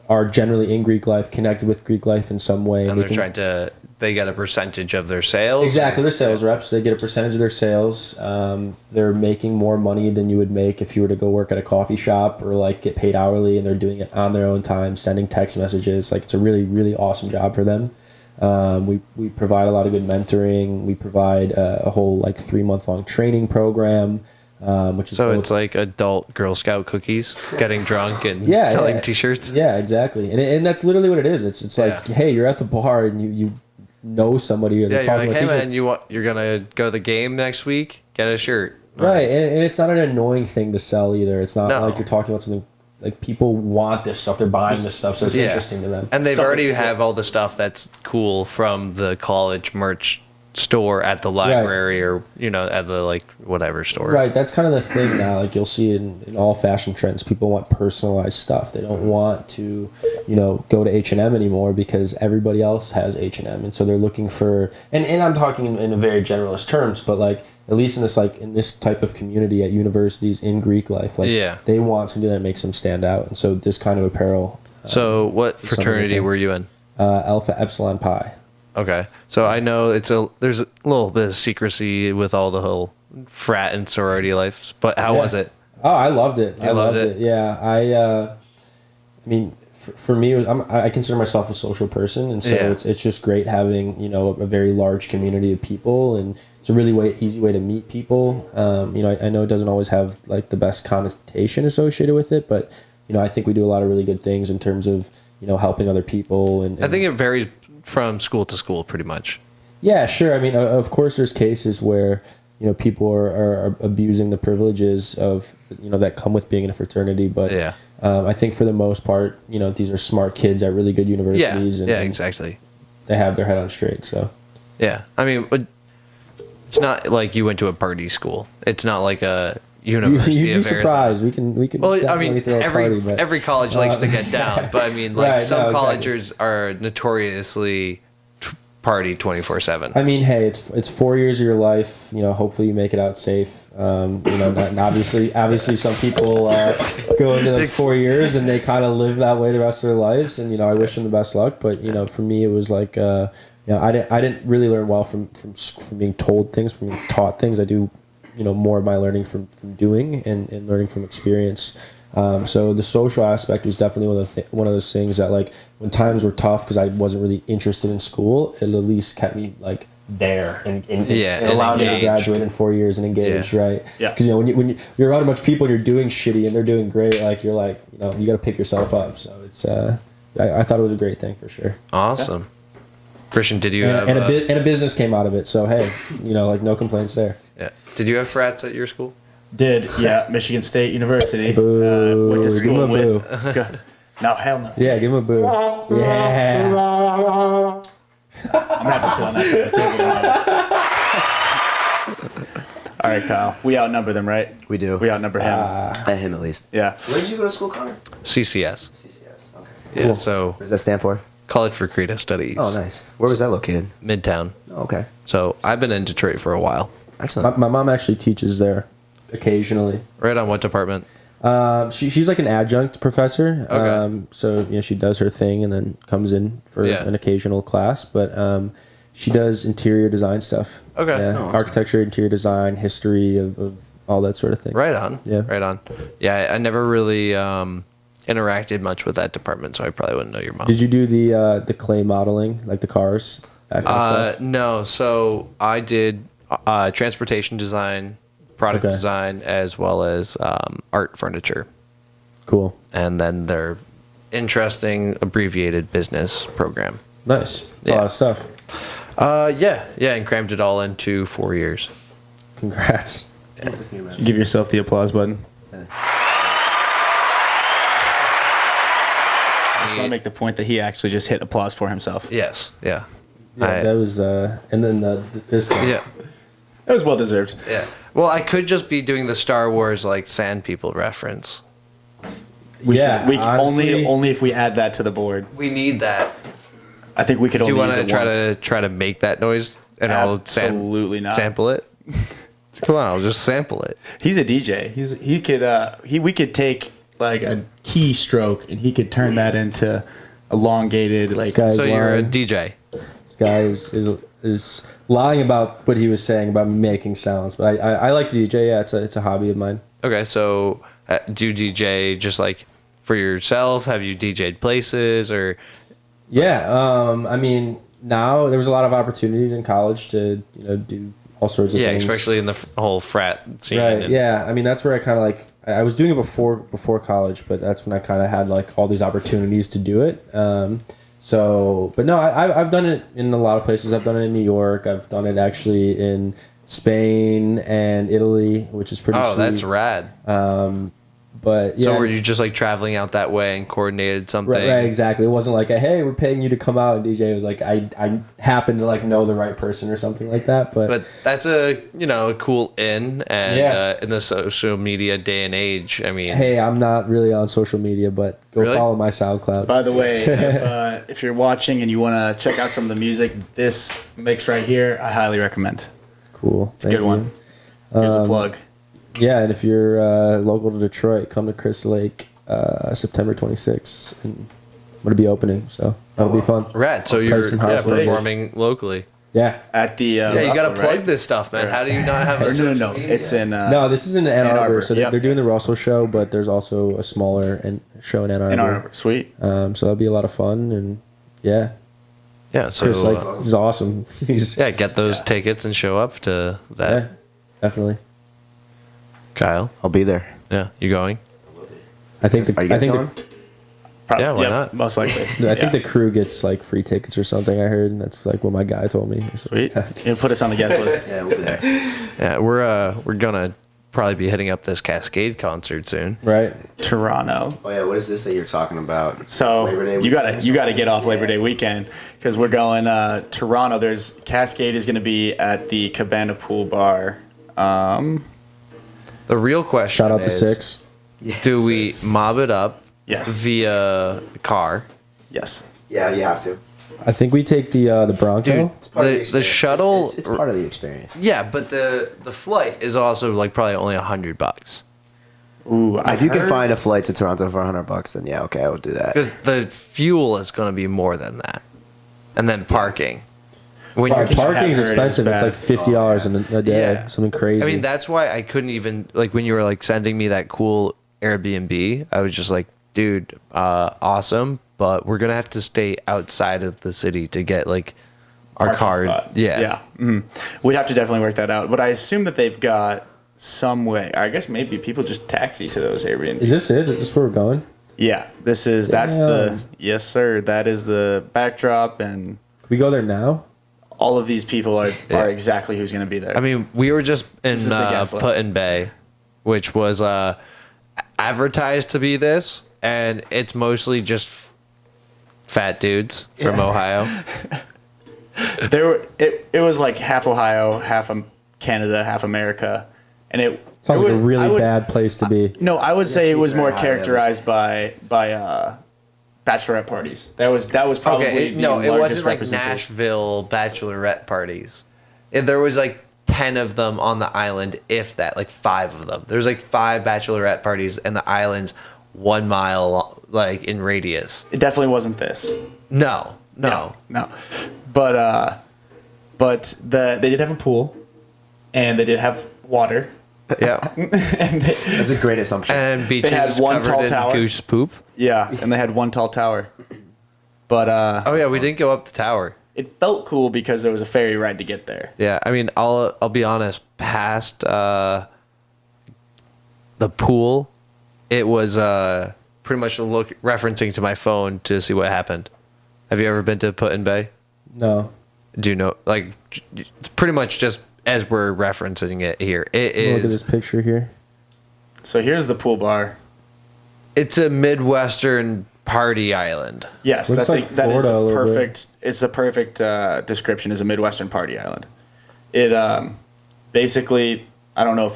S3: are generally in Greek life, connected with Greek life in some way.
S1: And they get a percentage of their sales.
S3: Exactly, the sales reps, they get a percentage of their sales. They're making more money than you would make if you were to go work at a coffee shop or like get paid hourly, and they're doing it on their own time, sending text messages. Like, it's a really, really awesome job for them. We provide a lot of good mentoring. We provide a whole 3-month-long training program, which is
S1: It's like adult Girl Scout cookies, getting drunk and selling T-shirts.
S3: Yeah, exactly, and that's literally what it is. It's like, hey, you're at the bar and you know somebody, or they're talking
S1: like, hey
S3: about
S1: man, you're gonna go to the game next week? Get a shirt.
S3: Right, and it's not an annoying thing to sell either. It's not like you're talking about something. Like, people want this stuff, they're buying this stuff, so it's interesting to them.
S1: And they've already have all the stuff that's cool from the college merch store at the library, or at the whatever store.
S3: Right, that's kind of the thing now. Like, you'll see in all fashion trends, people want personalized stuff. They don't want to go to H&M anymore because everybody else has H&M, and so they're looking for, and I'm talking in a very generalist terms, but at least in this type of community at universities in Greek life, they want something that makes them stand out, and so this kind of apparel.
S1: So what fraternity were you in?
S3: Alpha Epsilon Pi.
S1: Okay, so I know there's a little bit of secrecy with all the whole frat and sorority life, but how was it?
S3: Oh, I loved it.
S1: I loved it.
S3: Yeah, I mean, for me, I consider myself a social person, and so it's just great having a very large community of people, and it's a really easy way to meet people. I know it doesn't always have the best connotation associated with it, but I think we do a lot of really good things in terms of helping other people, and
S1: I think it varies from school to school pretty much.
S3: Yeah, sure. I mean, of course, there's cases where people are abusing the privileges of that come with being in a fraternity, but I think for the most part, these are smart kids at really good universities, and
S1: exactly.
S3: They have their head on straight. So
S1: I mean, it's not like you went to a party school. It's not like a university.
S3: You'd be surprised. We can.
S1: Well, I
S3: definitely
S1: mean,
S3: throw a party, but
S1: every college likes to get down, but I mean, some colleges are notoriously party 24/7.
S3: I mean, hey, it's 4 years of your life. Hopefully you make it out safe. And obviously some people go into those 4 years and they kind of live that way the rest of their lives. And I wish them the best luck. But for me, it was like I didn't really learn well from being told things, from being taught things. I do more of my learning from doing and learning from experience. So the social aspect was definitely one of those things that when times were tough because I wasn't really interested in school, it at least kept me there and allowed me to graduate in 4 years and engaged, right?
S4: Yeah.
S3: Because when you're around a bunch of people and you're doing shitty and they're doing great, you're you got to pick yourself up. So it's I thought it was a great thing for sure.
S1: Awesome. Yeah. Christian, did you have
S3: and a business came out of it? So hey, no complaints there.
S1: Yeah. Did you have frats at your school?
S4: Did, Michigan State University.
S3: Boo.
S4: Went to
S3: Give him
S4: school
S3: a boo.
S4: No, hell no.
S3: Yeah, give him a boo. Yeah.
S4: I'm gonna have to sit on that side of the table now. All right, Kyle. We outnumber them, right?
S2: We do.
S4: We outnumber him.
S2: At him, at least.
S4: Yeah.
S2: Where did you go to school, Connor?
S1: CCS.
S2: CCS. Okay.
S1: Yeah.
S3: Cool.
S1: So
S2: What does that stand for?
S1: College for Creative Studies.
S2: Oh, nice. Where was that located?
S1: Midtown.
S2: Oh, okay.
S1: So I've been in Detroit for a while.
S2: Excellent.
S3: My mom actually teaches there occasionally.
S1: Right on what department?
S3: She's like an adjunct professor.
S1: Okay.
S3: So she does her thing and then comes in for an occasional class. But she does interior design stuff.
S1: Okay.
S3: Yeah.
S2: Oh, awesome.
S3: Architecture, interior design, history of all that sort of thing.
S1: Right on.
S3: Yeah.
S1: Right on. Yeah, I never really interacted much with that department, so I probably wouldn't know your mom.
S3: Did you do the clay modeling, like the cars? That kind of stuff?
S1: No, so I did transportation design, product design, as well as art furniture.
S3: Cool.
S1: And then their interesting abbreviated business program.
S3: Nice. That's a lot of stuff.
S1: Yeah, and crammed it all into 4 years.
S3: Congrats.
S4: Give yourself the applause button. I just want to make the point that he actually just hit applause for himself.
S1: Yes, yeah.
S3: Yeah, that was, and then the fist bump.
S1: Yeah.
S4: That was well deserved.
S1: Yeah. Well, I could just be doing the Star Wars like Sand People reference.
S4: We
S3: honestly,
S4: only if we add that to the board.
S1: We need that.
S4: I think we could
S1: Do
S4: only
S1: you want
S4: use
S1: to
S4: it once.
S1: try to make that noise and
S4: Absolutely not.
S1: sample it? Come on, I'll just sample it.
S4: He's a DJ. We could take like a keystroke and he could turn that into elongated like.
S3: Guys,
S1: So you're a
S3: lying.
S1: DJ.
S3: This guy is lying about what he was saying about making sounds, but I like to DJ. Yeah, it's a hobby of mine.
S1: Okay, so do you DJ just like for yourself? Have you DJ'd places or?
S3: Yeah, I mean, now there was a lot of opportunities in college to do all sorts of things.
S1: Especially in the whole frat scene.
S3: Right.
S1: and-
S3: Yeah. I mean, that's where I kind of like. I was doing it before college, but that's when I kind of had like all these opportunities to do it. But no, I've done it in a lot of places. I've done it in New York. I've done it actually in Spain and Italy, which is pretty.
S1: Oh,
S3: sweet.
S1: that's rad.
S3: But yeah.
S1: So were you just like traveling out that way and coordinated something?
S3: Right, exactly. It wasn't like hey, we're paying you to come out and DJ. It was like I happened to like know the right person or something like that.
S1: But that's a a cool in, and
S3: Yeah.
S1: in the social media day and age, I mean,
S3: hey, I'm not really on social media, but go
S1: Really?
S3: follow my SoundCloud.
S4: By the way, if you're watching and you want to check out some of the music, this mix right here, I highly recommend.
S3: Cool.
S4: It's a good one. Here's a plug.
S3: Yeah, and if you're local to Detroit, come to Chris Lake September 26th. And I'm going to be opening, so that'll be fun.
S1: rad. So
S3: Play
S1: you're
S3: some house music.
S1: performing locally.
S3: Yeah.
S4: At the
S1: Yeah, you got to
S4: Russell,
S1: plug
S4: right?
S1: this stuff, man. How do you not have a
S4: Or
S1: social
S4: no.
S1: media?
S4: It's in
S3: No, this is in Ann Arbor. So
S4: Yep.
S3: they're doing the Russell show, but there's also a smaller show in Ann Arbor.
S4: Ann Arbor. Sweet.
S3: So that'll be a lot of fun. And yeah,
S1: Yeah, so
S3: Chris Lake's he's awesome. He's
S1: get those tickets and show up to that.
S3: yeah, definitely.
S1: Kyle,
S2: I'll be there.
S1: yeah, you going?
S3: I think
S2: Are you guys going?
S1: Yeah, why not?
S4: Most likely.
S3: I think the crew gets like free tickets or something. I heard, and that's like what my guy told me.
S4: Sweet. You put us on the guest list.
S2: Yeah, we'll be there.
S1: Yeah, we're gonna probably be hitting up this Cascade concert soon.
S3: Right.
S4: Toronto.
S2: Oh yeah, what is this that you're talking about?
S4: So
S2: It's Labor Day
S4: you
S2: weekend
S4: gotta
S2: or
S4: get off
S2: something?
S4: Labor Day weekend because we're going Toronto. There's Cascade is gonna be at the Cabana Pool Bar.
S1: The real question
S3: Shout out to
S1: is,
S3: Six.
S2: Yeah,
S1: do
S2: so
S1: we
S2: it's-
S1: mob it up
S4: Yes.
S1: via car?
S4: Yes.
S2: Yeah, you have to.
S3: I think we take the Bronco.
S1: Dude,
S2: It's part of
S1: the
S2: experience.
S1: shuttle.
S2: It's part of the experience.
S1: Yeah, but the flight is also like probably only $100
S4: Ooh,
S2: If you can find a flight to Toronto for $100, then yeah, okay, I will do that.
S1: because the fuel is going to be more than that, and then parking. When
S3: Right,
S1: you're
S3: parking's
S4: Have heard
S3: expensive.
S4: it's
S3: It's
S4: bad.
S3: like $50 a day,
S1: Yeah.
S3: something crazy.
S1: I mean, that's why I couldn't even like when you were like sending me that cool Airbnb. I was just like, dude, awesome, but we're gonna have to stay outside of the city to get like our
S4: parking
S1: card.
S4: spot.
S1: Yeah,
S4: Yeah. Mhm. We'd have to definitely work that out. But I assume that they've got some way. I guess maybe people just taxi to those Airbnbs.
S3: is this it? Is this where we're going?
S4: Yeah. That's
S3: Damn.
S4: the yes sir. That is the backdrop, and
S3: Can we go there now?
S4: all of these people are
S1: Yeah.
S4: exactly who's going to be there.
S1: I mean, we were just in
S4: This is the gas list.
S1: Put in Bay, which was advertised to be this, and it's mostly just fat dudes from Ohio.
S4: it was like half Ohio, half Canada, half America, and it
S3: Sounds
S4: it
S3: like a
S4: would-
S3: really
S4: I would-
S3: bad place to be.
S4: No, I would say it
S2: speak
S4: was more
S2: very highly of it.
S4: characterized by bachelorette parties. That was probably
S1: Okay,
S4: the
S1: it
S4: largest
S1: wasn't like
S4: representation.
S1: Nashville bachelorette parties. There was like 10 of them on the island, if that, like 5 of them. There's like 5 bachelorette parties, and the island's 1 mile like in radius.
S4: It definitely wasn't this.
S1: No.
S4: No. But they did have a pool, and they did have water,
S1: Yeah.
S4: And
S2: That's a great assumption.
S1: And beaches
S4: had one
S1: covered
S4: tall
S1: in
S4: tower.
S1: goose poop.
S4: yeah, and they had one tall tower. But
S1: Oh yeah, we didn't go up the tower.
S4: it felt cool because there was a ferry ride to get there.
S1: Yeah, I mean, I'll be honest. Past the pool, it was pretty much referencing to my phone to see what happened. Have you ever been to Put in Bay?
S3: No.
S1: Do you know? Like, it's pretty much just as we're referencing it here. It is.
S3: Look at this picture here.
S4: So here's the pool bar.
S1: It's a Midwestern party island.
S4: Yes,
S3: Looks
S4: that
S3: like
S4: is
S3: Florida a
S4: the
S3: little bit.
S4: perfect. It's the perfect description. Is a Midwestern party island. It basically. I don't know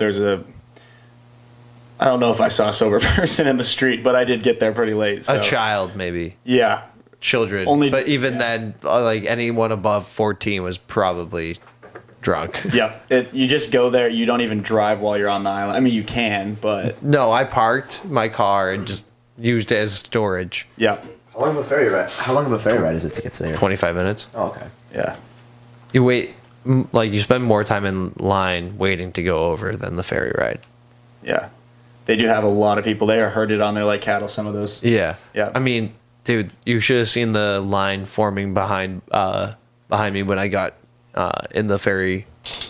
S4: if I saw a sober person in the street, but I did get there pretty late. So.
S1: A child, maybe.
S4: Yeah.
S1: Children. But even then, like anyone above 14 was probably drunk.
S4: Yep. You just go there. You don't even drive while you're on the island. I mean, you can, but
S1: No, I parked my car and just used it as storage.
S4: yeah.
S2: How long of a ferry ride is it to get to there?
S1: 25 minutes.
S2: Oh, okay.
S4: Yeah.
S1: You wait, like you spend more time in line waiting to go over than the ferry ride.
S4: Yeah. They do have a lot of people there, herded on there like cattle, some of those.
S1: Yeah.
S4: Yeah.
S1: I mean, dude, you should have seen the line forming behind me when I got in the ferry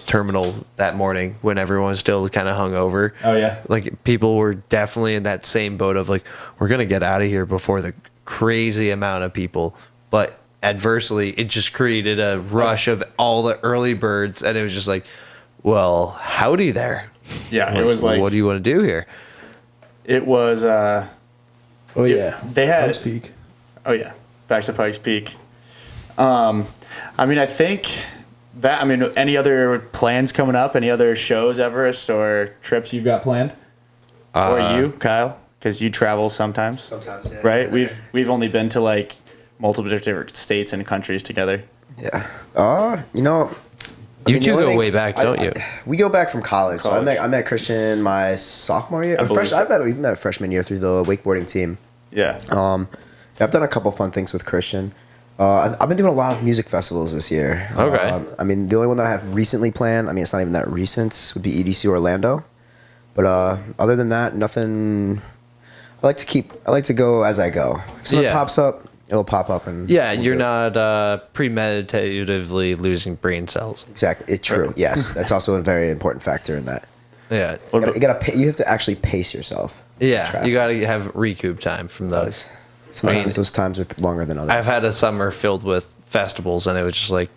S1: terminal that morning when everyone was still kind of hungover.
S4: Oh, yeah.
S1: Like, people were definitely in that same boat of, like, we're going to get out of here before the crazy amount of people. But adversely, it just created a rush of all the early birds, and it was just like, well, howdy there.
S4: Yeah, it was like,
S1: what do you want to do here?
S4: it was,
S3: Oh yeah.
S4: they had-
S3: Pikes Peak.
S4: oh, yeah, back to Pikes Peak. I mean, I think that, I mean, any other plans coming up? Any other shows, Everest, or trips you've got planned? Or you, Kyle? Because you travel sometimes.
S2: Sometimes, yeah.
S4: Right? We've only been to like multiple different states and countries together.
S2: Yeah. You know.
S1: You two go way back, don't you?
S2: We go back from college. So
S4: College.
S2: I met Christian my sophomore year. We met freshman year through the wakeboarding team.
S4: Yeah.
S2: I've done a couple fun things with Christian. I've been doing a lot of music festivals this year.
S1: Okay.
S2: I mean, the only one that I have recently planned, I mean, it's not even that recent, would be EDC Orlando. But other than that, nothing. I like to go as I go. If something pops up, it'll pop up. And
S1: Yeah,
S2: we'll
S1: you're
S2: do it.
S1: not premeditatively losing brain cells.
S2: Exactly. It's true. Yes, that's also a very important factor in that.
S1: Yeah.
S2: You have to actually pace yourself.
S1: Yeah,
S2: Traffic.
S1: you got to have recoup time from those.
S2: Sometimes those times are longer than others.
S1: I've had a summer filled with festivals, and it was just like,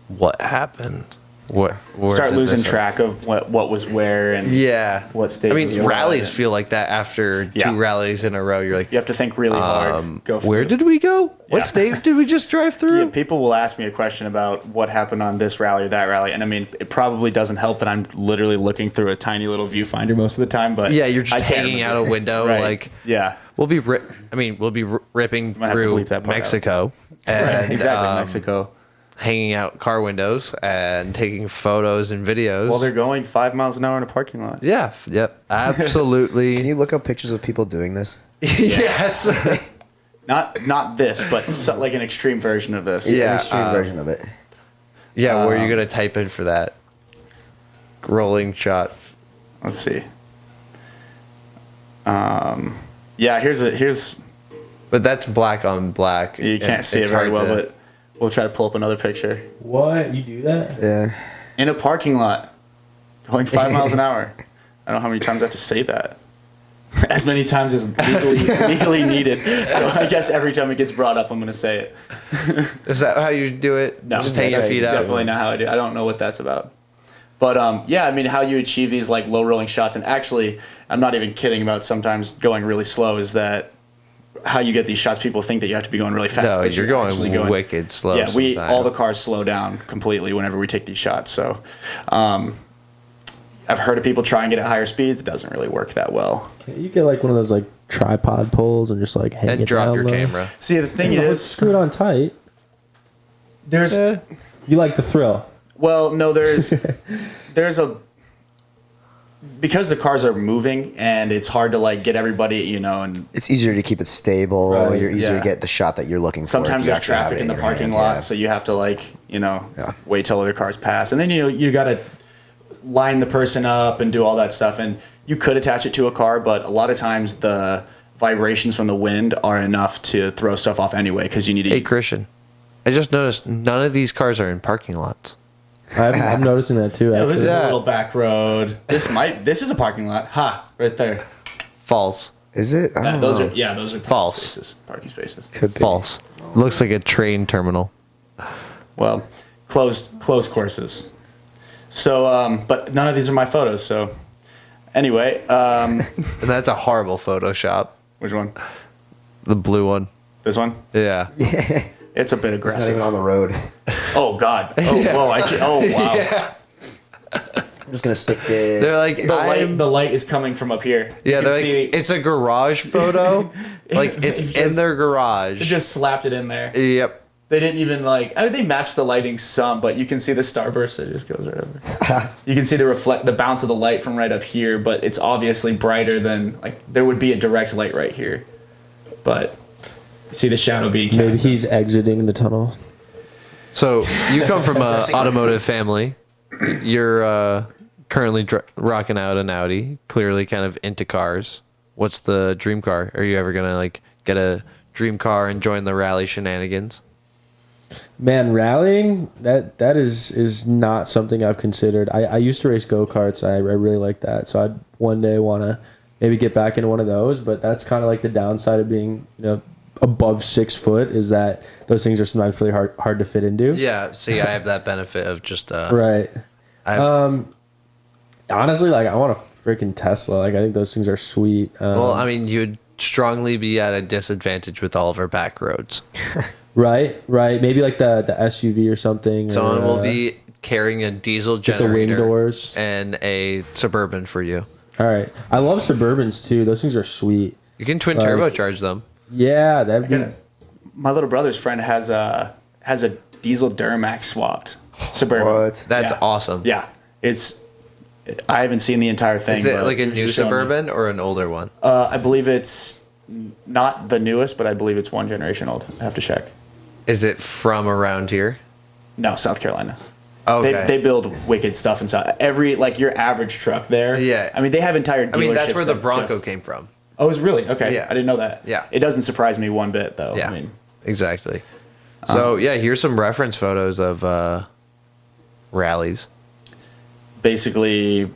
S1: what happened? Where
S4: Start
S1: did
S4: losing
S1: this-
S4: track of what was where and
S1: Yeah.
S4: what stage
S1: I mean,
S4: was what.
S1: rallies feel like that after
S4: Yeah.
S1: 2 rallies in a row. You're like,
S4: You have to think really hard. Go
S1: where
S4: through.
S1: did we go? What
S4: Yeah.
S1: state did we just drive through?
S4: Yeah, people will ask me a question about what happened on this rally or that rally, and I mean, it probably doesn't help that I'm literally looking through a tiny little viewfinder most of the time. But
S1: Yeah, you're just
S4: I can't
S1: hanging
S4: remember.
S1: out a window,
S4: Right.
S1: like
S4: Yeah,
S1: we'll be ripping
S4: Might have to
S1: through
S4: bleep that part out.
S1: Mexico, and
S4: exactly. Mexico.
S1: hanging out car windows and taking photos and videos.
S4: Well, they're going 5 miles an hour in a parking lot.
S1: Yeah, yep, absolutely.
S2: Can you look up pictures of people doing this?
S1: Yes.
S4: Not this, but like an extreme version of this.
S1: Yeah,
S2: An extreme version of it.
S1: Yeah, where are you gonna type in for that? Rolling shot.
S4: Let's see. Yeah, here's.
S1: But that's black on black.
S4: You can't
S1: and
S4: see it
S1: it's
S4: very
S1: hard
S4: well,
S1: to-
S4: but we'll try to pull up another picture.
S3: What? You do that?
S2: Yeah.
S4: In a parking lot, going 5 miles an hour. I don't know how many times I have to say that. As many times as legally needed. So I guess every time it gets brought up, I'm going to say it.
S1: Is that how you do it?
S4: No,
S1: Just hang your
S4: that's
S1: feet up.
S4: definitely not how I do. I don't know what that's about. But yeah, I mean, how you achieve these like low rolling shots, and actually, I'm not even kidding about sometimes going really slow. Is that how you get these shots? People think that you have to be going really fast.
S1: No,
S4: but
S1: you're
S4: actually
S1: going wicked slow.
S4: Yeah,
S1: sometimes.
S4: all the cars slow down completely whenever we take these shots. So, I've heard of people try and get at higher speeds. It doesn't really work that well.
S3: Can't you get like one of those like tripod poles and just like hang
S1: and
S3: it
S1: drop
S3: down
S1: your
S3: low?
S1: camera.
S4: See, the thing
S3: No,
S4: is,
S3: screw it on tight.
S4: there's
S3: You like the thrill.
S4: well, no, there's a because the cars are moving and it's hard to like get everybody, you know, and
S2: It's easier to keep it stable.
S3: Right,
S2: You're easier
S4: yeah.
S2: to get the shot that you're looking for.
S4: sometimes
S2: if you
S4: there's
S2: actually have
S4: traffic
S2: it
S4: in the
S2: your
S4: parking
S2: hand,
S4: lot,
S2: yeah.
S4: so you have to like, you know,
S2: Yeah.
S4: wait till other cars pass, and then you gotta line the person up and do all that stuff. And you could attach it to a car, but a lot of times the vibrations from the wind are enough to throw stuff off anyway, because you need to...
S1: Hey, Christian, I just noticed none of these cars are in parking lots.
S3: I'm noticing that too.
S4: Yeah, this is
S3: Actually.
S4: a little back road. This is a parking lot. Right there.
S1: False.
S5: Is it? I don't know.
S4: Those are
S1: False.
S4: Parking spaces.
S5: Could be.
S1: False. Looks like a train terminal.
S4: Well, closed courses. So, but none of these are my photos. So, anyway,
S1: And that's a horrible Photoshop.
S4: which one?
S1: The blue one.
S4: This one?
S1: Yeah.
S4: It's a bit
S2: It's not
S4: aggressive.
S2: even on the road.
S4: Oh God. Oh whoa. Oh wow.
S1: Yeah.
S2: I'm just gonna stick this.
S1: They're like,
S4: The light is coming from up here.
S1: yeah,
S4: You
S1: they're
S4: can
S1: like,
S4: see
S1: it's a garage photo. Like, it's in their
S4: they
S1: garage.
S4: just slapped it in there.
S1: Yep.
S4: They didn't even they matched the lighting some, but you can see the starburst that just goes right over. You can see the bounce of the light from right up here, but it's obviously brighter than, there would be a direct light right here. But you see the shadow being cast.
S3: Maybe he's exiting the tunnel.
S1: So, you come from an automotive family. You're currently rocking out an Audi, clearly kind of into cars. What's the dream car? Are you ever going to, get a dream car and join the rally shenanigans?
S3: Man, rallying that is not something I've considered. I used to race go-karts. I really like that. So I'd one day want to maybe get back into one of those, but that's kind of like the downside of being, above 6 foot, is that those things are sometimes really hard to fit into.
S1: Yeah, see, I have that benefit of just...
S3: Right. Honestly, I want a freaking Tesla. I think those things are sweet.
S1: Well, I mean, you'd strongly be at a disadvantage with all of our back roads.
S3: Right. Maybe like the SUV or something.
S1: Someone
S3: or,
S1: will be carrying a diesel
S3: the wing
S1: generator
S3: doors.
S1: and a Suburban for you.
S3: All right. I love Suburbans too. Those things are sweet.
S1: You can twin
S3: Like-
S1: turbocharge them.
S3: Yeah, that'd be.
S4: My little brother's friend has a diesel Duramax swapped Suburban.
S5: What?
S1: That's
S4: Yeah.
S1: awesome.
S4: Yeah, I haven't seen the entire thing.
S1: Is it
S4: but
S1: like a
S4: he was
S1: new
S4: just showing me.
S1: Suburban or an older one?
S4: I believe it's not the newest, but I believe it's one generation old. I have to check.
S1: Is it from around here?
S4: No, South Carolina.
S1: Okay.
S4: They build wicked stuff inside. Your average truck there.
S1: Yeah.
S4: I mean, they have entire dealerships.
S1: I mean, that's where the
S4: that
S1: Bronco
S4: just-
S1: came from.
S4: Oh, is really? Okay.
S1: Yeah.
S4: I didn't know that.
S1: Yeah.
S4: It doesn't surprise me one bit, though.
S1: Yeah,
S4: I mean,
S1: exactly. So, yeah, here's some reference photos of rallies.
S4: basically,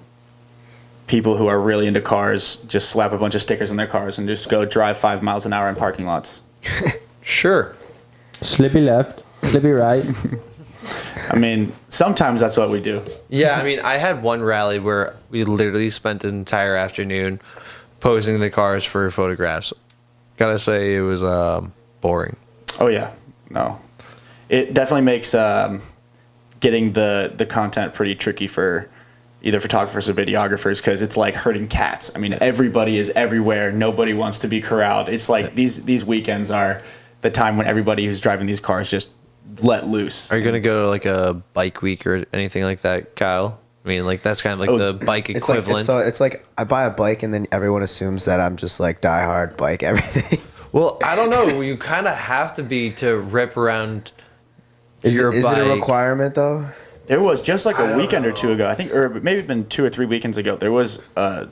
S4: people who are really into cars just slap a bunch of stickers on their cars and just go drive 5 miles an hour in parking lots.
S1: Sure.
S3: Slippy left, slippy right.
S4: I mean, sometimes that's what we do.
S1: Yeah, I mean, I had one rally where we literally spent an entire afternoon posing the cars for photographs. Gotta say, it was boring.
S4: Oh yeah, no, it definitely makes getting the content pretty tricky for either photographers or videographers, because it's like herding cats. I mean, everybody is everywhere. Nobody wants to be corralled. It's like these weekends are the time when everybody who's driving these cars just let loose.
S1: Are you gonna go to like a bike week or anything like that, Kyle? I mean, like that's kind of like the bike
S5: It's like
S1: equivalent.
S5: it's like I buy a bike and then everyone assumes that I'm just like diehard bike everything.
S1: Well, I don't know. You kind of have to be to rip around
S5: Is
S1: your
S5: it
S1: bike.
S5: a requirement though?
S4: There was just like
S1: I
S4: a
S1: don't
S4: weekend or
S1: know.
S4: two ago, I think, or maybe it's been 2 or 3 weekends ago. There was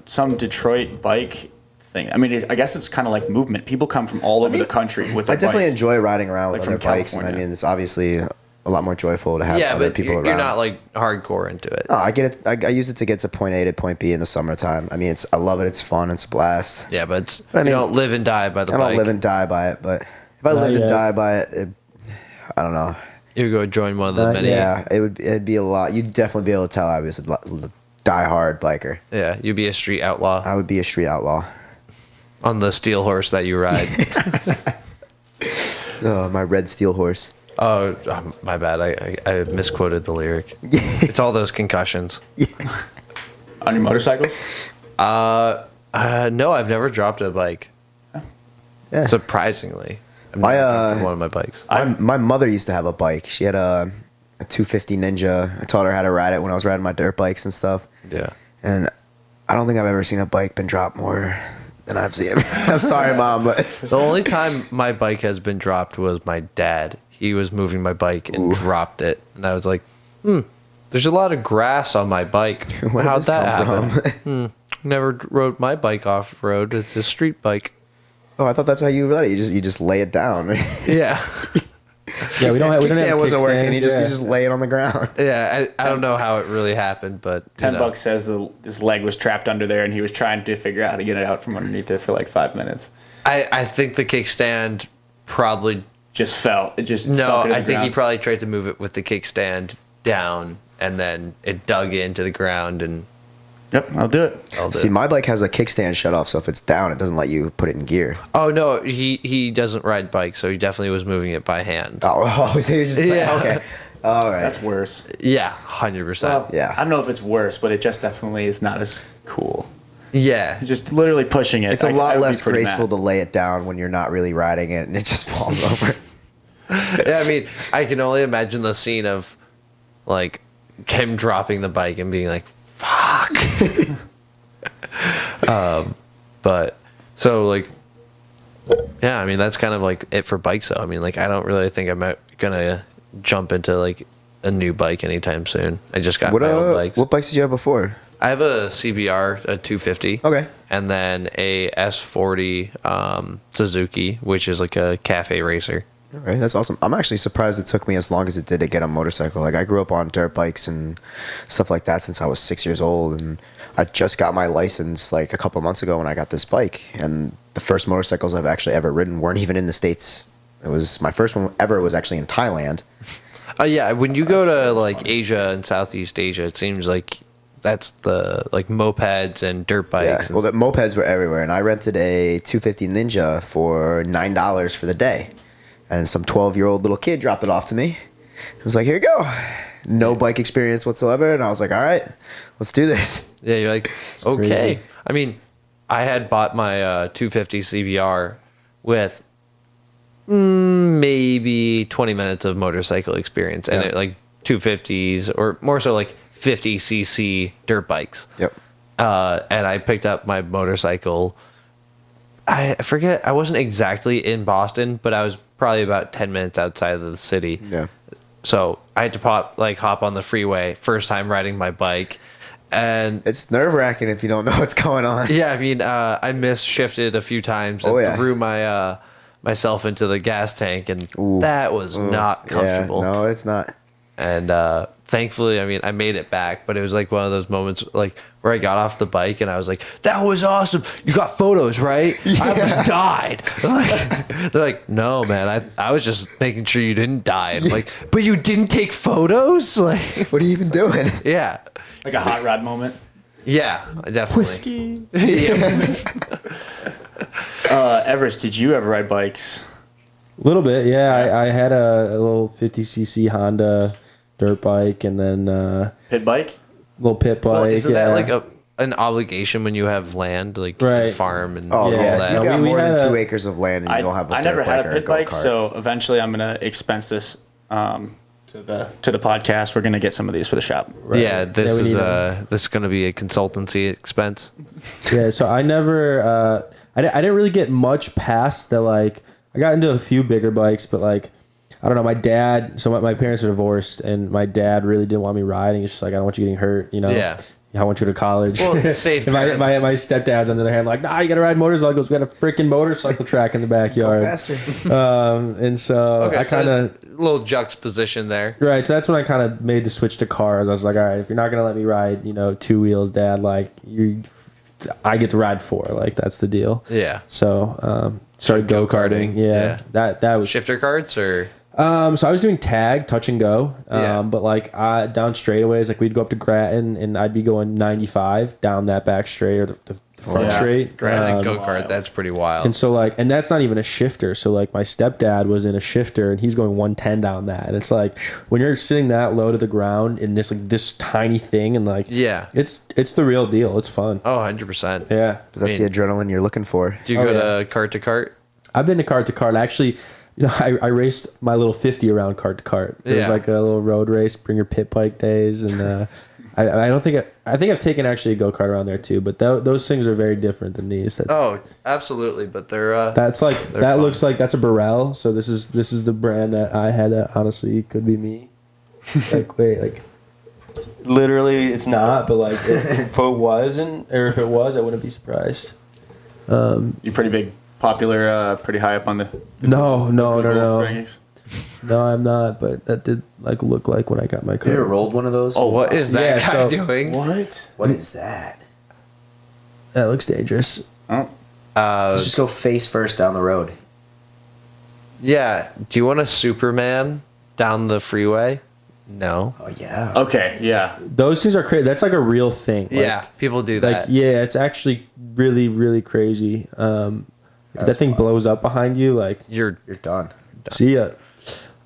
S4: some Detroit bike thing. I mean, I guess it's kind of like movement. People come from all over the country with their
S5: I definitely
S4: bikes.
S5: enjoy riding around
S4: Like
S5: with
S4: from
S5: other bikes, and I
S4: California.
S5: mean it's obviously a lot more joyful to have
S1: Yeah,
S5: other
S1: but
S5: people
S1: you're
S5: around.
S1: not like hardcore into it.
S5: Oh, I get it. I use it to get to point A to point B in the summertime. I mean, I love it. It's fun. It's a blast.
S1: Yeah, but it's,
S5: I mean,
S1: you don't live and die by the
S5: I
S1: bike.
S5: don't live and die by it, but if I
S3: Not
S5: lived
S3: yet.
S5: and die by it, I don't know.
S1: You go join one of the
S3: Not
S1: many.
S3: yet.
S5: Yeah, it'd be a lot. You'd definitely be able to tell I was a die-hard biker.
S1: Yeah, you'd be a street outlaw
S5: I would be a street outlaw.
S1: on the steel horse that you ride.
S5: Oh, my red steel horse.
S1: Oh, my bad. I misquoted the lyric. It's all those concussions.
S4: On your motorcycles?
S1: No, I've never dropped a bike.
S5: Yeah.
S1: Surprisingly, I've
S5: My,
S1: never dropped one of my bikes.
S5: My mother used to have a bike. She had a 250 Ninja. I taught her how to ride it when I was riding my dirt bikes and stuff.
S1: Yeah.
S5: And I don't think I've ever seen a bike been dropped more than I've seen. I'm sorry, Mom, but
S1: The only time my bike has been dropped was my dad. He was moving my bike and dropped it, and I was like, there's There's a lot of grass on my bike.
S5: Where did
S1: How'd
S5: this
S1: that
S5: come
S1: happen?
S5: from?
S1: Never rode my bike off road. It's a street bike.
S5: Oh, I thought that's how you ride it. You just lay it down.
S1: Yeah.
S3: Yeah, we don't have
S5: wasn't working. You
S3: kickstands,
S5: just lay it on the ground.
S1: Yeah, I don't know how it really happened, but
S4: $10 says his leg was trapped under there, and he was trying to figure out how to get it out from underneath it for like 5 minutes.
S1: I think the kickstand probably
S4: Just fell. It just
S1: no.
S4: sunk into
S1: I
S4: the
S1: think he
S4: ground.
S1: probably tried to move it with the kickstand down, and then it dug into the ground. And
S4: Yep, I'll do it.
S1: I'll do
S5: See,
S1: it.
S5: my bike has a kickstand shut off, so if it's down, it doesn't let you put it in gear.
S1: Oh no, he doesn't ride bikes, so he definitely was moving it by hand.
S5: Oh, so you're just
S1: Yeah.
S5: okay. All right.
S4: That's worse.
S1: Yeah, 100%.
S4: Well,
S5: Yeah.
S4: I don't know if it's worse, but it just definitely is not as cool.
S1: Yeah,
S4: Just literally pushing it.
S5: It's a
S4: I
S5: lot
S4: would be
S5: less
S4: pretty
S5: graceful
S4: mad.
S5: to lay it down when you're not really riding it and it just falls over.
S1: yeah. I mean, I can only imagine the scene of like him dropping the bike and being like, "Fuck." But so like, yeah. I mean, that's kind of like it for bikes, though. I mean, like, I don't really think I'm gonna jump into like a new bike anytime soon. I just got my old bikes.
S5: What bikes did you have before?
S1: I have a CBR, a 250.
S5: Okay.
S1: And then a S40 Suzuki, which is like a cafe racer.
S5: All right, that's awesome. I'm actually surprised it took me as long as it did to get a motorcycle. Like, I grew up on dirt bikes and stuff like that since I was 6 years old, and I just got my license like a couple of months ago when I got this bike. And the first motorcycles I've actually ever ridden weren't even in the States. It was my first one ever was actually in Thailand.
S1: Yeah, when you go to like Asia and Southeast Asia, it seems like that's the like mopeds and dirt
S5: Yeah,
S1: bikes.
S5: well, the mopeds were everywhere, and I rented a 250 Ninja for $9 for the day, and some 12-year-old little kid dropped it off to me. He was like, "Here you go." No bike experience whatsoever, and I was like, "All right, let's do this."
S1: Yeah, you're like, okay.
S3: crazy.
S1: I mean, I had bought my 250 CBR with maybe 20 minutes of motorcycle experience, and
S5: Yeah.
S1: it like 250s or more so like 50cc dirt bikes.
S5: Yep.
S1: And I picked up my motorcycle. I forget. I wasn't exactly in Boston, but I was probably about 10 minutes outside of the city.
S5: Yeah.
S1: So I had to hop on the freeway, first time riding my bike. And
S5: It's nerve-wracking if you don't know what's going on.
S1: yeah, I mean, I shifted a few times and
S5: Oh, yeah.
S1: threw my myself into the gas tank, and
S5: Ooh.
S1: that was not comfortable.
S5: Yeah, no, it's not.
S1: And thankfully, I mean, I made it back, but it was like one of those moments like where I got off the bike and I was like, "That was awesome! You got photos, right? I almost died." They're like, "No, man, I was just making sure you didn't die." And I'm like, "But you didn't take photos?" Like,
S5: What are you even doing?
S1: yeah,
S4: Like a hot rod moment.
S1: yeah, definitely.
S4: Whiskey.
S1: Yeah.
S4: Everest, did you ever ride bikes?
S3: A little bit, yeah. I had a little 50cc Honda dirt bike, and then
S4: Pit bike?
S3: little pit bike.
S1: Well, isn't
S3: yeah.
S1: that like an obligation when you have land, like you
S3: Right.
S1: farm and
S5: Oh
S1: all
S5: yeah,
S1: that?
S5: if you
S3: No,
S5: got
S3: we
S5: more
S3: had
S5: than
S3: a-
S5: 2 acres of land and you don't have a
S4: I
S5: dirt
S4: never had
S5: bike
S4: a
S5: or
S4: pit bike,
S5: go-kart.
S4: so eventually I'm gonna expense this to the podcast. We're gonna get some of these for the shop.
S3: Right.
S1: Yeah, this
S3: we
S1: is
S3: need 'em.
S1: this is going to be a consultancy expense.
S3: Yeah, so I never, I didn't really get much past the, like, I got into a few bigger bikes, but like, I don't know, my dad, so my parents are divorced, and my dad really didn't want me riding. He's just like, "I don't want you getting hurt, you know?
S1: Yeah.
S3: I want you to college."
S1: Well, it's safe.
S3: And my stepdad's on the other hand, like, "Nah, you gotta ride motorcycles. We got a freaking motorcycle track in the
S5: Go
S3: backyard."
S5: faster.
S3: And so
S1: Okay,
S3: I kind of,
S1: little juxtaposition there.
S3: right, so that's when I kind of made the switch to cars. I was like, all right, if you're not gonna let me ride, 2 wheels, Dad, like, I get to ride 4. Like, that's the deal.
S1: Yeah.
S3: So started
S1: Go-karting,
S3: go-karting. Yeah, that was
S1: Shifter cards or
S3: so I was doing tag, touch and go.
S1: Yeah.
S3: But like down straightaways, like we'd go up to Grattan and I'd be going 95 down that back straight or the front
S4: Yeah.
S3: straight.
S1: granite
S3: Um,
S1: go kart. That's pretty wild.
S3: and so like, and that's not even a shifter. So like my stepdad was in a shifter and he's going 110 down that. And it's like when you're sitting that low to the ground in this tiny thing, and like,
S1: Yeah.
S3: it's the real deal. It's fun.
S1: Oh, 100%.
S3: Yeah.
S5: That's the adrenaline you're looking for.
S1: Do you
S3: Oh,
S1: go
S3: yeah.
S1: to cart to cart?
S3: I've been to cart. Actually, I raced my little 50 around cart to cart. It was
S1: Yeah.
S3: like a little road race, bring your pit bike days, and I don't think I think I've taken actually a go kart around there too. But those things are very different than these.
S1: Oh, absolutely. But they're
S3: That's like
S1: They're
S3: that
S1: fun.
S3: looks like that's a Burrell. So this is the brand that I had that honestly could be me. Like wait, like Literally, it's not. But like, if it wasn't, or if it was, I wouldn't be surprised.
S4: You pretty big, popular, pretty high up on the
S3: No.
S4: Google rankings?
S3: No, I'm not. But that did like look like when I got my
S2: Have you ever
S3: card.
S2: rolled one of those?
S1: Oh, what is that
S3: Yeah,
S1: guy
S3: so-
S1: doing?
S2: What is that?
S3: That looks dangerous.
S4: Oh,
S2: Let's just go face first down the road.
S1: Yeah. Do you want a Superman down the freeway? No.
S2: Oh yeah.
S4: okay, yeah.
S3: Those things are crazy. That's like a real thing. Like,
S1: Yeah, people do that.
S3: Like yeah, it's actually really really crazy. If that thing blows up behind you, like
S1: You're.
S2: You're done.
S3: see ya.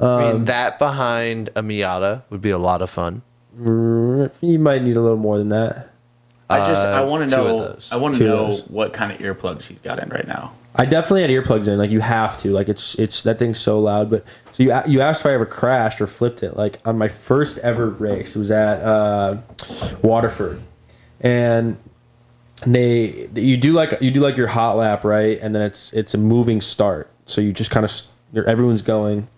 S1: I mean, that behind a Miata would be a lot of fun.
S3: You might need a little more than that.
S4: I want to
S1: two of
S4: know.
S1: those.
S4: I want to
S3: Two of
S4: know
S3: those.
S4: what kind of earplugs he's got in right now.
S3: I definitely had earplugs in. Like you have to. Like it's that thing's so loud. But so you asked if I ever crashed or flipped it. Like on my first ever race, it was at Waterford, and you do like your hot lap, right? And then it's a moving start. So you just kind of everyone's going,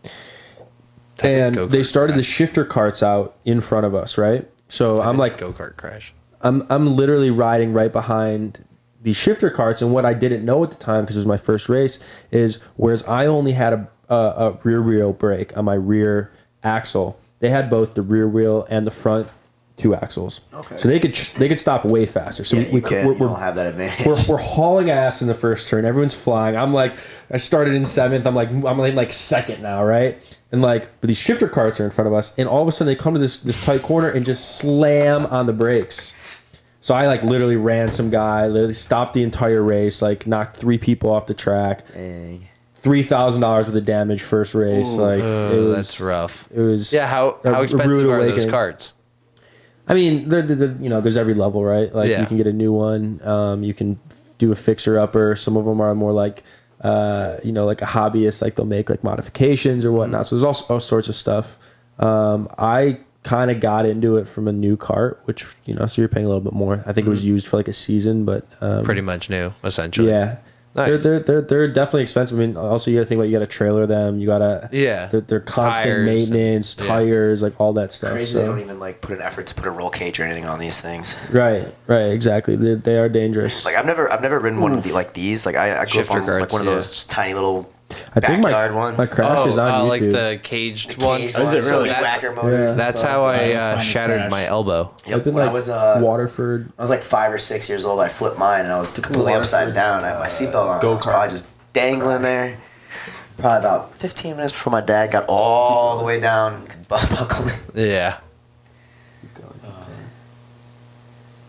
S3: and
S1: go-kart
S3: they started the
S1: crash.
S3: shifter carts out in front of us, right? So I'm like
S1: Go-kart crash.
S3: I'm literally riding right behind the shifter carts, and what I didn't know at the time, because it was my first race, is whereas I only had a rear wheel brake on my rear axle, they had both the rear wheel and the front two axles.
S2: Okay.
S3: So they could stop way faster. So
S2: Yeah, you don't
S3: we're
S2: have that advantage.
S3: we're hauling ass in the first turn. Everyone's flying. I started in 7th. I'm in like 2nd now, right? And like, but these shifter carts are in front of us, and all of a sudden they come to this tight corner and just slam on the brakes. So I like literally ran some guy, literally stopped the entire race, like knocked 3 people off the track.
S2: Dang.
S3: $3,000 worth of damage first race. Like it was,
S1: That's rough.
S3: It was
S1: Yeah, how
S3: a
S1: expensive
S3: rude
S1: are those
S3: awakening.
S1: carts?
S3: I mean, they're there's every level, right? Like
S1: Yeah.
S3: you can get a new one. You can do a fixer upper. Some of them are more like, like a hobbyist. Like they'll make like modifications or whatnot. So there's all sorts of stuff. I kind of got into it from a new cart, which so you're paying a little bit more. I think it was used for like a season, but
S1: Pretty much new, essentially.
S3: yeah.
S1: Nice.
S3: They're definitely expensive. I mean, also you got to think about you got to trailer them. You got to They're constant
S1: Tires
S3: maintenance,
S1: and-
S3: tires, like all that stuff.
S2: Crazy
S3: so-
S2: they don't even like put an effort to put a roll cage or anything on these things.
S3: Right, exactly. They are dangerous.
S2: Like I've never ridden one of like these. Like I grew up
S1: Shifter
S2: on like
S1: carts,
S2: one of
S1: yeah.
S2: those just tiny little
S3: I think
S2: backyard ones.
S3: my crash is on YouTube.
S1: like the caged ones.
S2: Caged
S4: Is it
S2: ones,
S4: really?
S2: weed
S1: That's-
S2: whacker motors. and
S1: That's
S2: stuff.
S1: how
S4: That's
S1: I
S4: fine as
S1: shattered
S4: crash.
S1: my elbow.
S2: Yep.
S3: I've been
S2: When
S3: like
S2: I was
S3: Waterford.
S2: I was like 5 or 6 years old. I flipped mine and I was completely upside down. I had my seatbelt on. I was probably just dangling there. Probably about 15 minutes before my dad got all the way down and could buckle me.
S1: Yeah.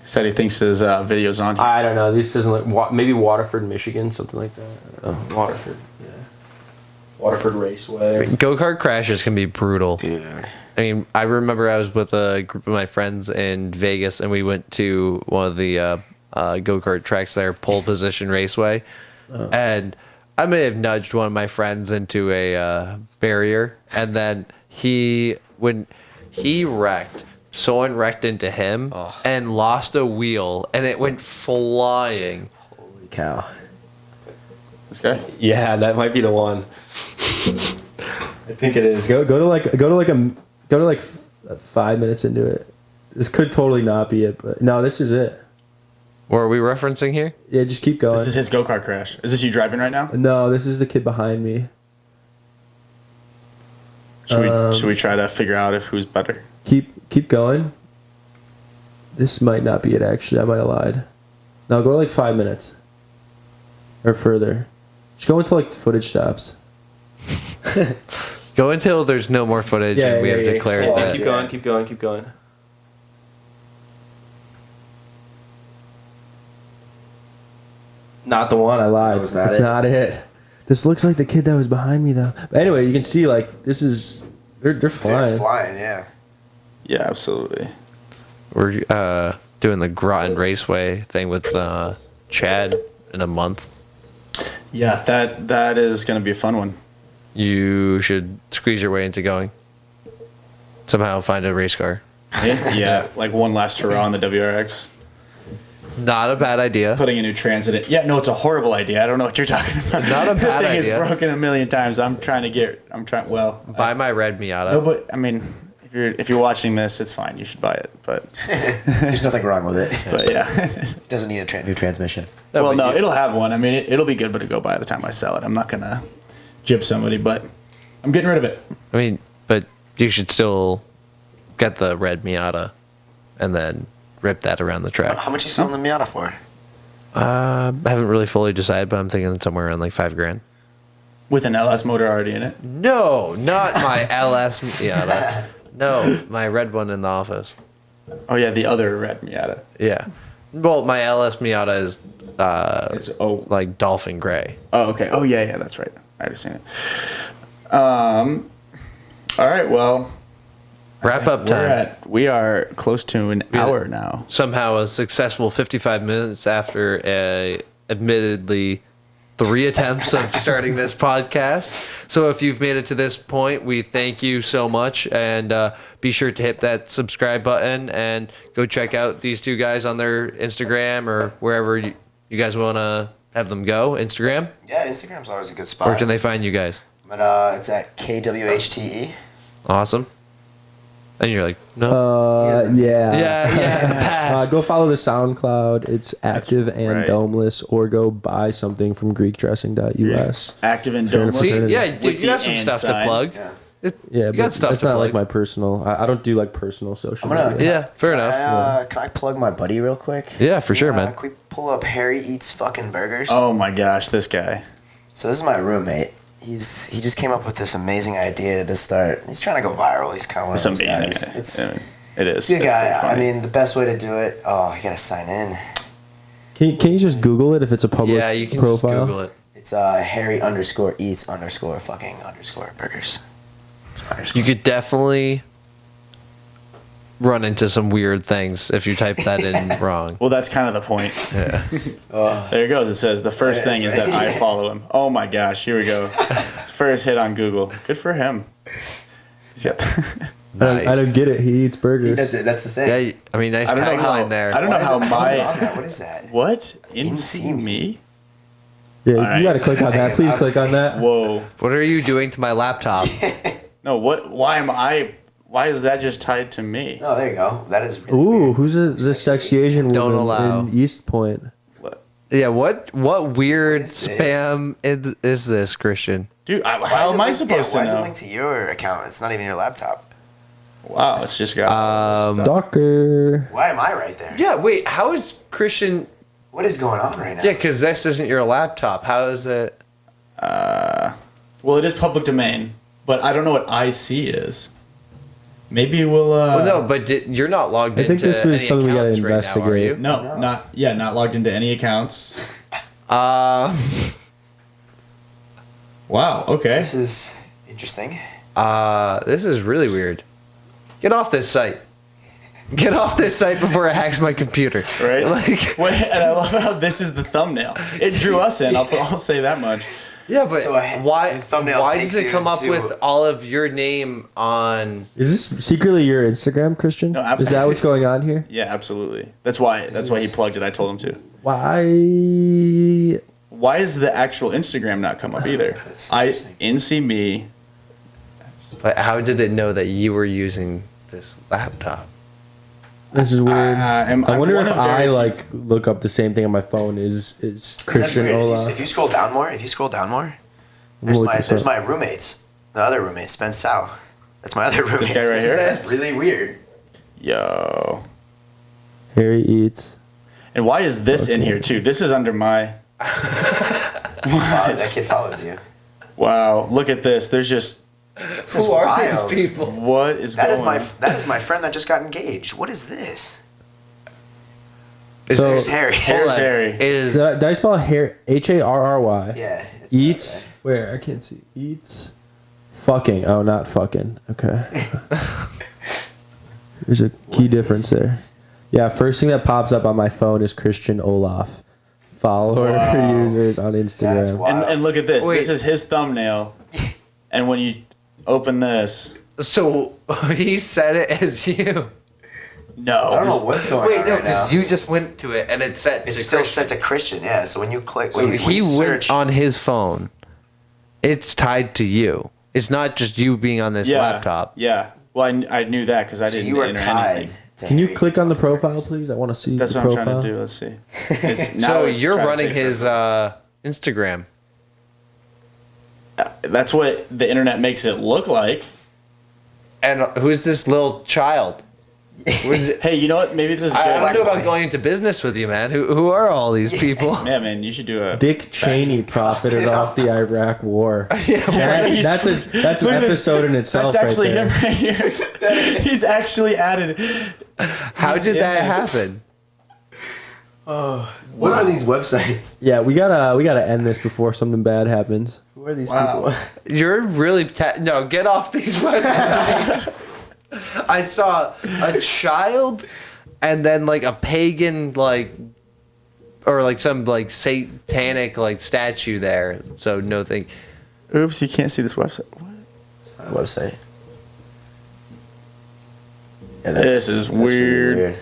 S4: Said he thinks his video's on here.
S3: I don't know. This isn't like maybe Waterford, Michigan, something like that. I don't know. Waterford, yeah. Waterford Raceway.
S1: Go-kart crashes can be brutal.
S2: Dude.
S1: I mean, I remember I was with a group of my friends in Vegas, and we went to one of the go-kart tracks there, Pole Position Raceway, and I may have nudged one of my friends into a barrier, and then when he wrecked, someone wrecked into him and lost a wheel, and it went flying.
S2: Holy cow.
S4: This guy?
S3: Yeah, that might be the one. I think it is. Go to like 5 minutes into it. This could totally not be it, but no, this is it.
S1: What are we referencing here?
S3: Yeah, just keep going.
S4: This is his go-kart crash. Is this you driving right now?
S3: No, this is the kid behind me.
S4: Should we try to figure out who's better?
S3: Keep going. This might not be it, actually. I might have lied. No, go to like 5 minutes. Or further. Just go until like footage stops.
S1: Go until there's no more footage and we have declared
S2: Yeah,
S1: that.
S3: Keep going. Not the one, I lied.
S2: That was not
S3: That's
S2: it?
S3: not it. This looks like the kid that was behind me, though. But anyway, you can see, like, this is... They're flying.
S2: They're flying, yeah.
S4: Yeah, absolutely.
S1: We're doing the Groton Raceway thing with Chad in a month.
S4: Yeah, that is going to be a fun one.
S1: You should squeeze your way into going. Somehow find a race car.
S4: Yeah, like one last hurrah on the WRX.
S1: Not a bad idea.
S4: Putting a new transit in. Yeah, no, it's a horrible idea. I don't know what you're talking about.
S1: Not a bad
S4: The thing
S1: idea.
S4: is broken a million times. Well,
S1: Buy my red Miata.
S4: no, but I mean, if you're watching this, it's fine. You should buy it. But
S2: There's nothing wrong with it.
S4: but yeah.
S2: It doesn't need a new transmission.
S1: No,
S4: Well,
S1: but
S4: no,
S1: you-
S4: it'll have one. I mean, it'll be good, but it'll go by the time I sell it. I'm not gonna jib somebody, but I'm getting rid of it.
S1: I mean, but you should still get the red Miata and then rip that around the track.
S2: How much you selling the Miata for?
S1: I haven't really fully decided, but I'm thinking somewhere around like $5,000.
S4: With an LS motor already in it.
S1: No, not my LS Miata. No, my red one in the office.
S4: Oh yeah, the other red Miata.
S1: Yeah. Well, my LS Miata is
S4: It's
S1: like dolphin gray.
S4: Oh, okay. Oh, yeah, that's right. I just seen it. All right, well,
S1: Wrap up time.
S4: we are close to an hour now.
S1: Somehow a successful 55 minutes after admittedly 3 attempts of starting this podcast. So if you've made it to this point, we thank you so much. And be sure to hit that subscribe button and go check out these two guys on their Instagram or wherever you guys want to have them go. Instagram?
S2: Yeah, Instagram's always a good spot.
S1: Where can they find you guys?
S2: But it's at KWHTE.
S1: Awesome. And you're like, no.
S3: Yeah.
S1: yeah, pass.
S3: Go follow the SoundCloud. It's active and
S4: right.
S3: domeless, or go buy something from GreekDressing.us.
S4: Active and
S3: Fair
S4: domeless.
S3: enough.
S1: See, yeah,
S3: With
S1: dude, you got some
S4: the
S1: stuff to
S4: sign.
S1: plug.
S2: Yeah.
S3: Yeah,
S1: You got
S3: but
S1: stuff
S3: that's
S1: to
S3: not like
S1: plug.
S3: my personal. I don't do like personal social
S2: I'm gonna-
S3: media.
S1: Yeah, fair enough.
S2: Can I plug my buddy real quick?
S1: Yeah, for sure, man.
S2: Can we pull up Harry Eats Fucking Burgers?
S4: Oh my gosh, this guy.
S2: So this is my roommate. He just came up with this amazing idea to start. He's trying to go viral. He's kind of one
S4: It's
S2: of those
S4: amazing.
S2: guys.
S4: I mean, it is.
S2: It's a good
S4: It's
S2: guy.
S4: pretty
S2: I
S4: funny.
S2: mean, the best way to do it. Oh, you gotta sign in.
S3: Can you just Google it if it's a public
S1: Yeah, you can
S3: profile?
S1: just Google it.
S2: It's Harry_Eats_fucking_burgers.
S1: You could definitely run into some weird things if you type that in wrong.
S4: Well, that's kind of the point.
S1: Yeah.
S4: There it goes. It says the first
S2: Yeah,
S4: thing is
S2: that's
S4: that
S2: right.
S4: I follow him. Oh my gosh, here we go. First hit on Google. Good for him. He's got-
S1: Nice.
S3: I don't get it. He eats burgers.
S2: That's it. That's the thing.
S1: Yeah, I mean, nice
S4: I don't know how.
S1: tagline there.
S4: I don't know how
S2: Why is it on
S4: my.
S2: that? What is that?
S4: What?
S2: In
S4: In
S2: see
S4: see
S2: me.
S4: me?
S3: Yeah,
S4: Alright.
S3: you got to click on that. Please click on that.
S4: Whoa.
S1: What are you doing to my laptop?
S4: No. What? Why am I? Why is that just tied to me?
S2: Oh, there you go. That is really
S3: Ooh,
S2: weird.
S3: who's this sexy Asian
S1: Don't
S3: woman
S1: allow.
S3: in East Point?
S4: What?
S1: Yeah, what weird
S2: What is this?
S1: spam is this, Christian?
S4: Dude,
S2: Why
S4: how
S2: is it
S4: am I
S2: linked-
S4: supposed
S2: Why
S4: to
S2: is it
S4: know?
S2: linked to your account? It's not even your laptop.
S4: Wow, it's just got.
S3: Stalker.
S2: Why am I right there?
S1: Yeah, wait, how is Christian...
S2: What is going on right now?
S1: Yeah, because this isn't your laptop. How is it...
S4: Well, it is public domain, but I don't know what IC is. Maybe we'll.
S1: Well, no, but you're not logged
S3: I
S1: into
S3: think this was
S1: any
S3: something we gotta
S1: accounts right now, are you?
S4: No, not logged into any accounts. Wow. Okay.
S2: This is interesting.
S1: This is really weird. Get off this site. Get off this site before it hacks my computer.
S4: Right.
S1: Like,
S4: Wait, and I love how this is the thumbnail. It drew us in. I'll say that much.
S1: yeah, but
S2: So
S1: why?
S2: the thumbnail
S1: Why
S2: takes
S1: does it
S2: you
S1: come up
S2: to-
S1: with all of your name on?
S3: Is this secretly your Instagram, Christian?
S4: No,
S3: Is
S4: absolutely.
S3: that what's going on here?
S4: Yeah, absolutely. That's why he plugged it. I told him to.
S3: Why?
S4: Why is the actual Instagram not come up either?
S2: That's
S4: I
S2: interesting.
S4: NC me.
S1: But how did it know that you were using this laptop?
S3: This is weird.
S4: I'm
S3: I wonder
S4: one
S3: if
S4: of very
S3: I
S4: few-
S3: like look up the same thing on my phone. Is
S2: That's
S3: Christian
S2: weird.
S3: Olaf?
S2: If you scroll down more, there's
S3: We'll look this up.
S2: my roommates. The other roommate, Spence Sow. That's my other roommate.
S4: This guy right here?
S2: That's really weird.
S4: Yo.
S3: Harry eats.
S4: And why is this in here too? This is under my.
S2: That kid follows you.
S4: Wow. Look at this. There's just.
S2: This is
S1: Who are
S2: wild.
S1: these people?
S4: What is
S2: That
S4: going
S2: is my
S4: on?
S2: that is my friend that just got engaged. What is this?
S1: Is
S3: So-
S2: There's Harry.
S4: Here's
S1: hold on.
S4: Harry.
S1: Is
S3: Did I spell hair Harry?
S2: Yeah. it's
S3: Eats.
S2: that
S3: Where? I can't see. Eats. Fucking. Oh, not fucking. Okay. There's a key difference there. Yeah, first thing that pops up on my phone is Christian Olaf. Follower users on
S2: That's
S3: Instagram.
S2: wild.
S4: And look at this.
S1: Wait.
S4: This is his thumbnail. And when you open this,
S1: so he said it as you.
S4: no.
S2: I don't know what's going
S1: Wait,
S2: on
S1: no,
S2: right now.
S1: because you just went to it and it said
S2: It's
S1: to
S2: still
S1: Christian.
S2: set to Christian, yeah. So when you click,
S1: So
S2: when you
S1: he went
S2: search,
S1: on his phone. It's tied to you. It's not just you being on this
S4: Yeah.
S1: laptop.
S4: Yeah. Well, I knew that because I
S2: So
S4: didn't
S2: you were
S4: enter
S2: tied.
S4: anything.
S2: To
S3: Can you
S2: Harry
S3: click on the
S2: Stockx.
S3: profile, please? I want to see
S4: That's
S3: the
S4: what I'm
S3: profile.
S4: trying to do. Let's see. Now
S1: So
S4: it's
S1: you're
S4: trying to
S1: running
S4: take
S1: his
S4: forever.
S1: Instagram.
S4: That's what the internet makes it look like.
S1: And who's this little child?
S4: Hey, you know what? Maybe this is
S1: I
S4: good.
S1: don't know about going into business with you, man. Who are all these people?
S4: Yeah, man, you should do a.
S3: Dick Cheney profited off the Iraq War. That's an
S4: Look at this.
S3: episode in itself.
S4: That's actually
S3: right
S4: him
S3: there.
S4: right here. He's actually added.
S1: How did that happen?
S2: What are these websites?
S3: Yeah, we gotta end this before something bad happens.
S2: Who are these
S4: Wow.
S2: people?
S1: You're really no. Get off these websites. I saw a child, and then like a pagan or like some like satanic like statue there. So no thing.
S4: Oops, you can't see this website. What?
S2: Website. Yeah,
S4: This is
S2: really
S4: weird.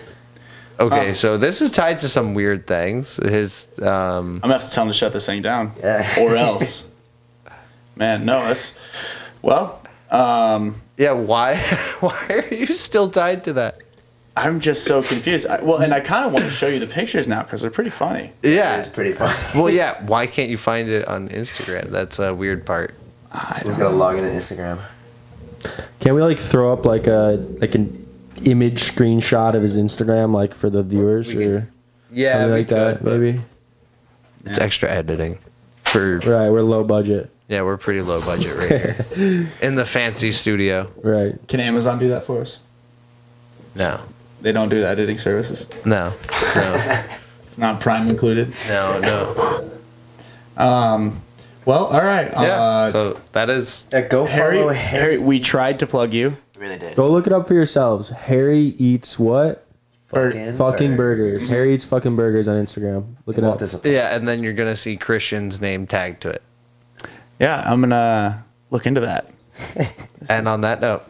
S1: Okay, so this is tied to some weird things. His
S4: I'm gonna have to tell him to shut this thing down,
S2: Yeah.
S4: or else. Man, no, that's well.
S1: yeah. Why are you still tied to that?
S4: I'm just so confused. And I kind of want to show you the pictures now because they're pretty funny.
S1: Yeah.
S2: It's pretty fun.
S1: Well, yeah. Why can't you find it on Instagram? That's a weird part.
S2: Someone's gotta log into Instagram.
S3: Can we like throw up like an image screenshot of his Instagram like for the viewers or
S1: Yeah,
S3: something
S1: we
S3: like that
S1: could, but
S3: maybe?
S1: It's extra editing. For
S3: Right, we're low budget.
S1: yeah, we're pretty low budget right here in the fancy studio.
S3: Right.
S4: Can Amazon do that for us?
S1: No,
S4: They don't do the editing services.
S1: no, no,
S4: It's not Prime included.
S1: no.
S4: Well, all right.
S1: Yeah. So that is
S2: Go follow
S4: Harry, we tried to plug you.
S2: Really did.
S3: Go look it up for yourselves. Harry eats what? Fucking burgers. Harry eats fucking burgers on Instagram. Look it
S2: Won't
S3: up.
S2: disappoint.
S1: yeah, and then you're gonna see Christian's name tagged to it.
S4: Yeah, I'm gonna look into that.
S1: And on that note.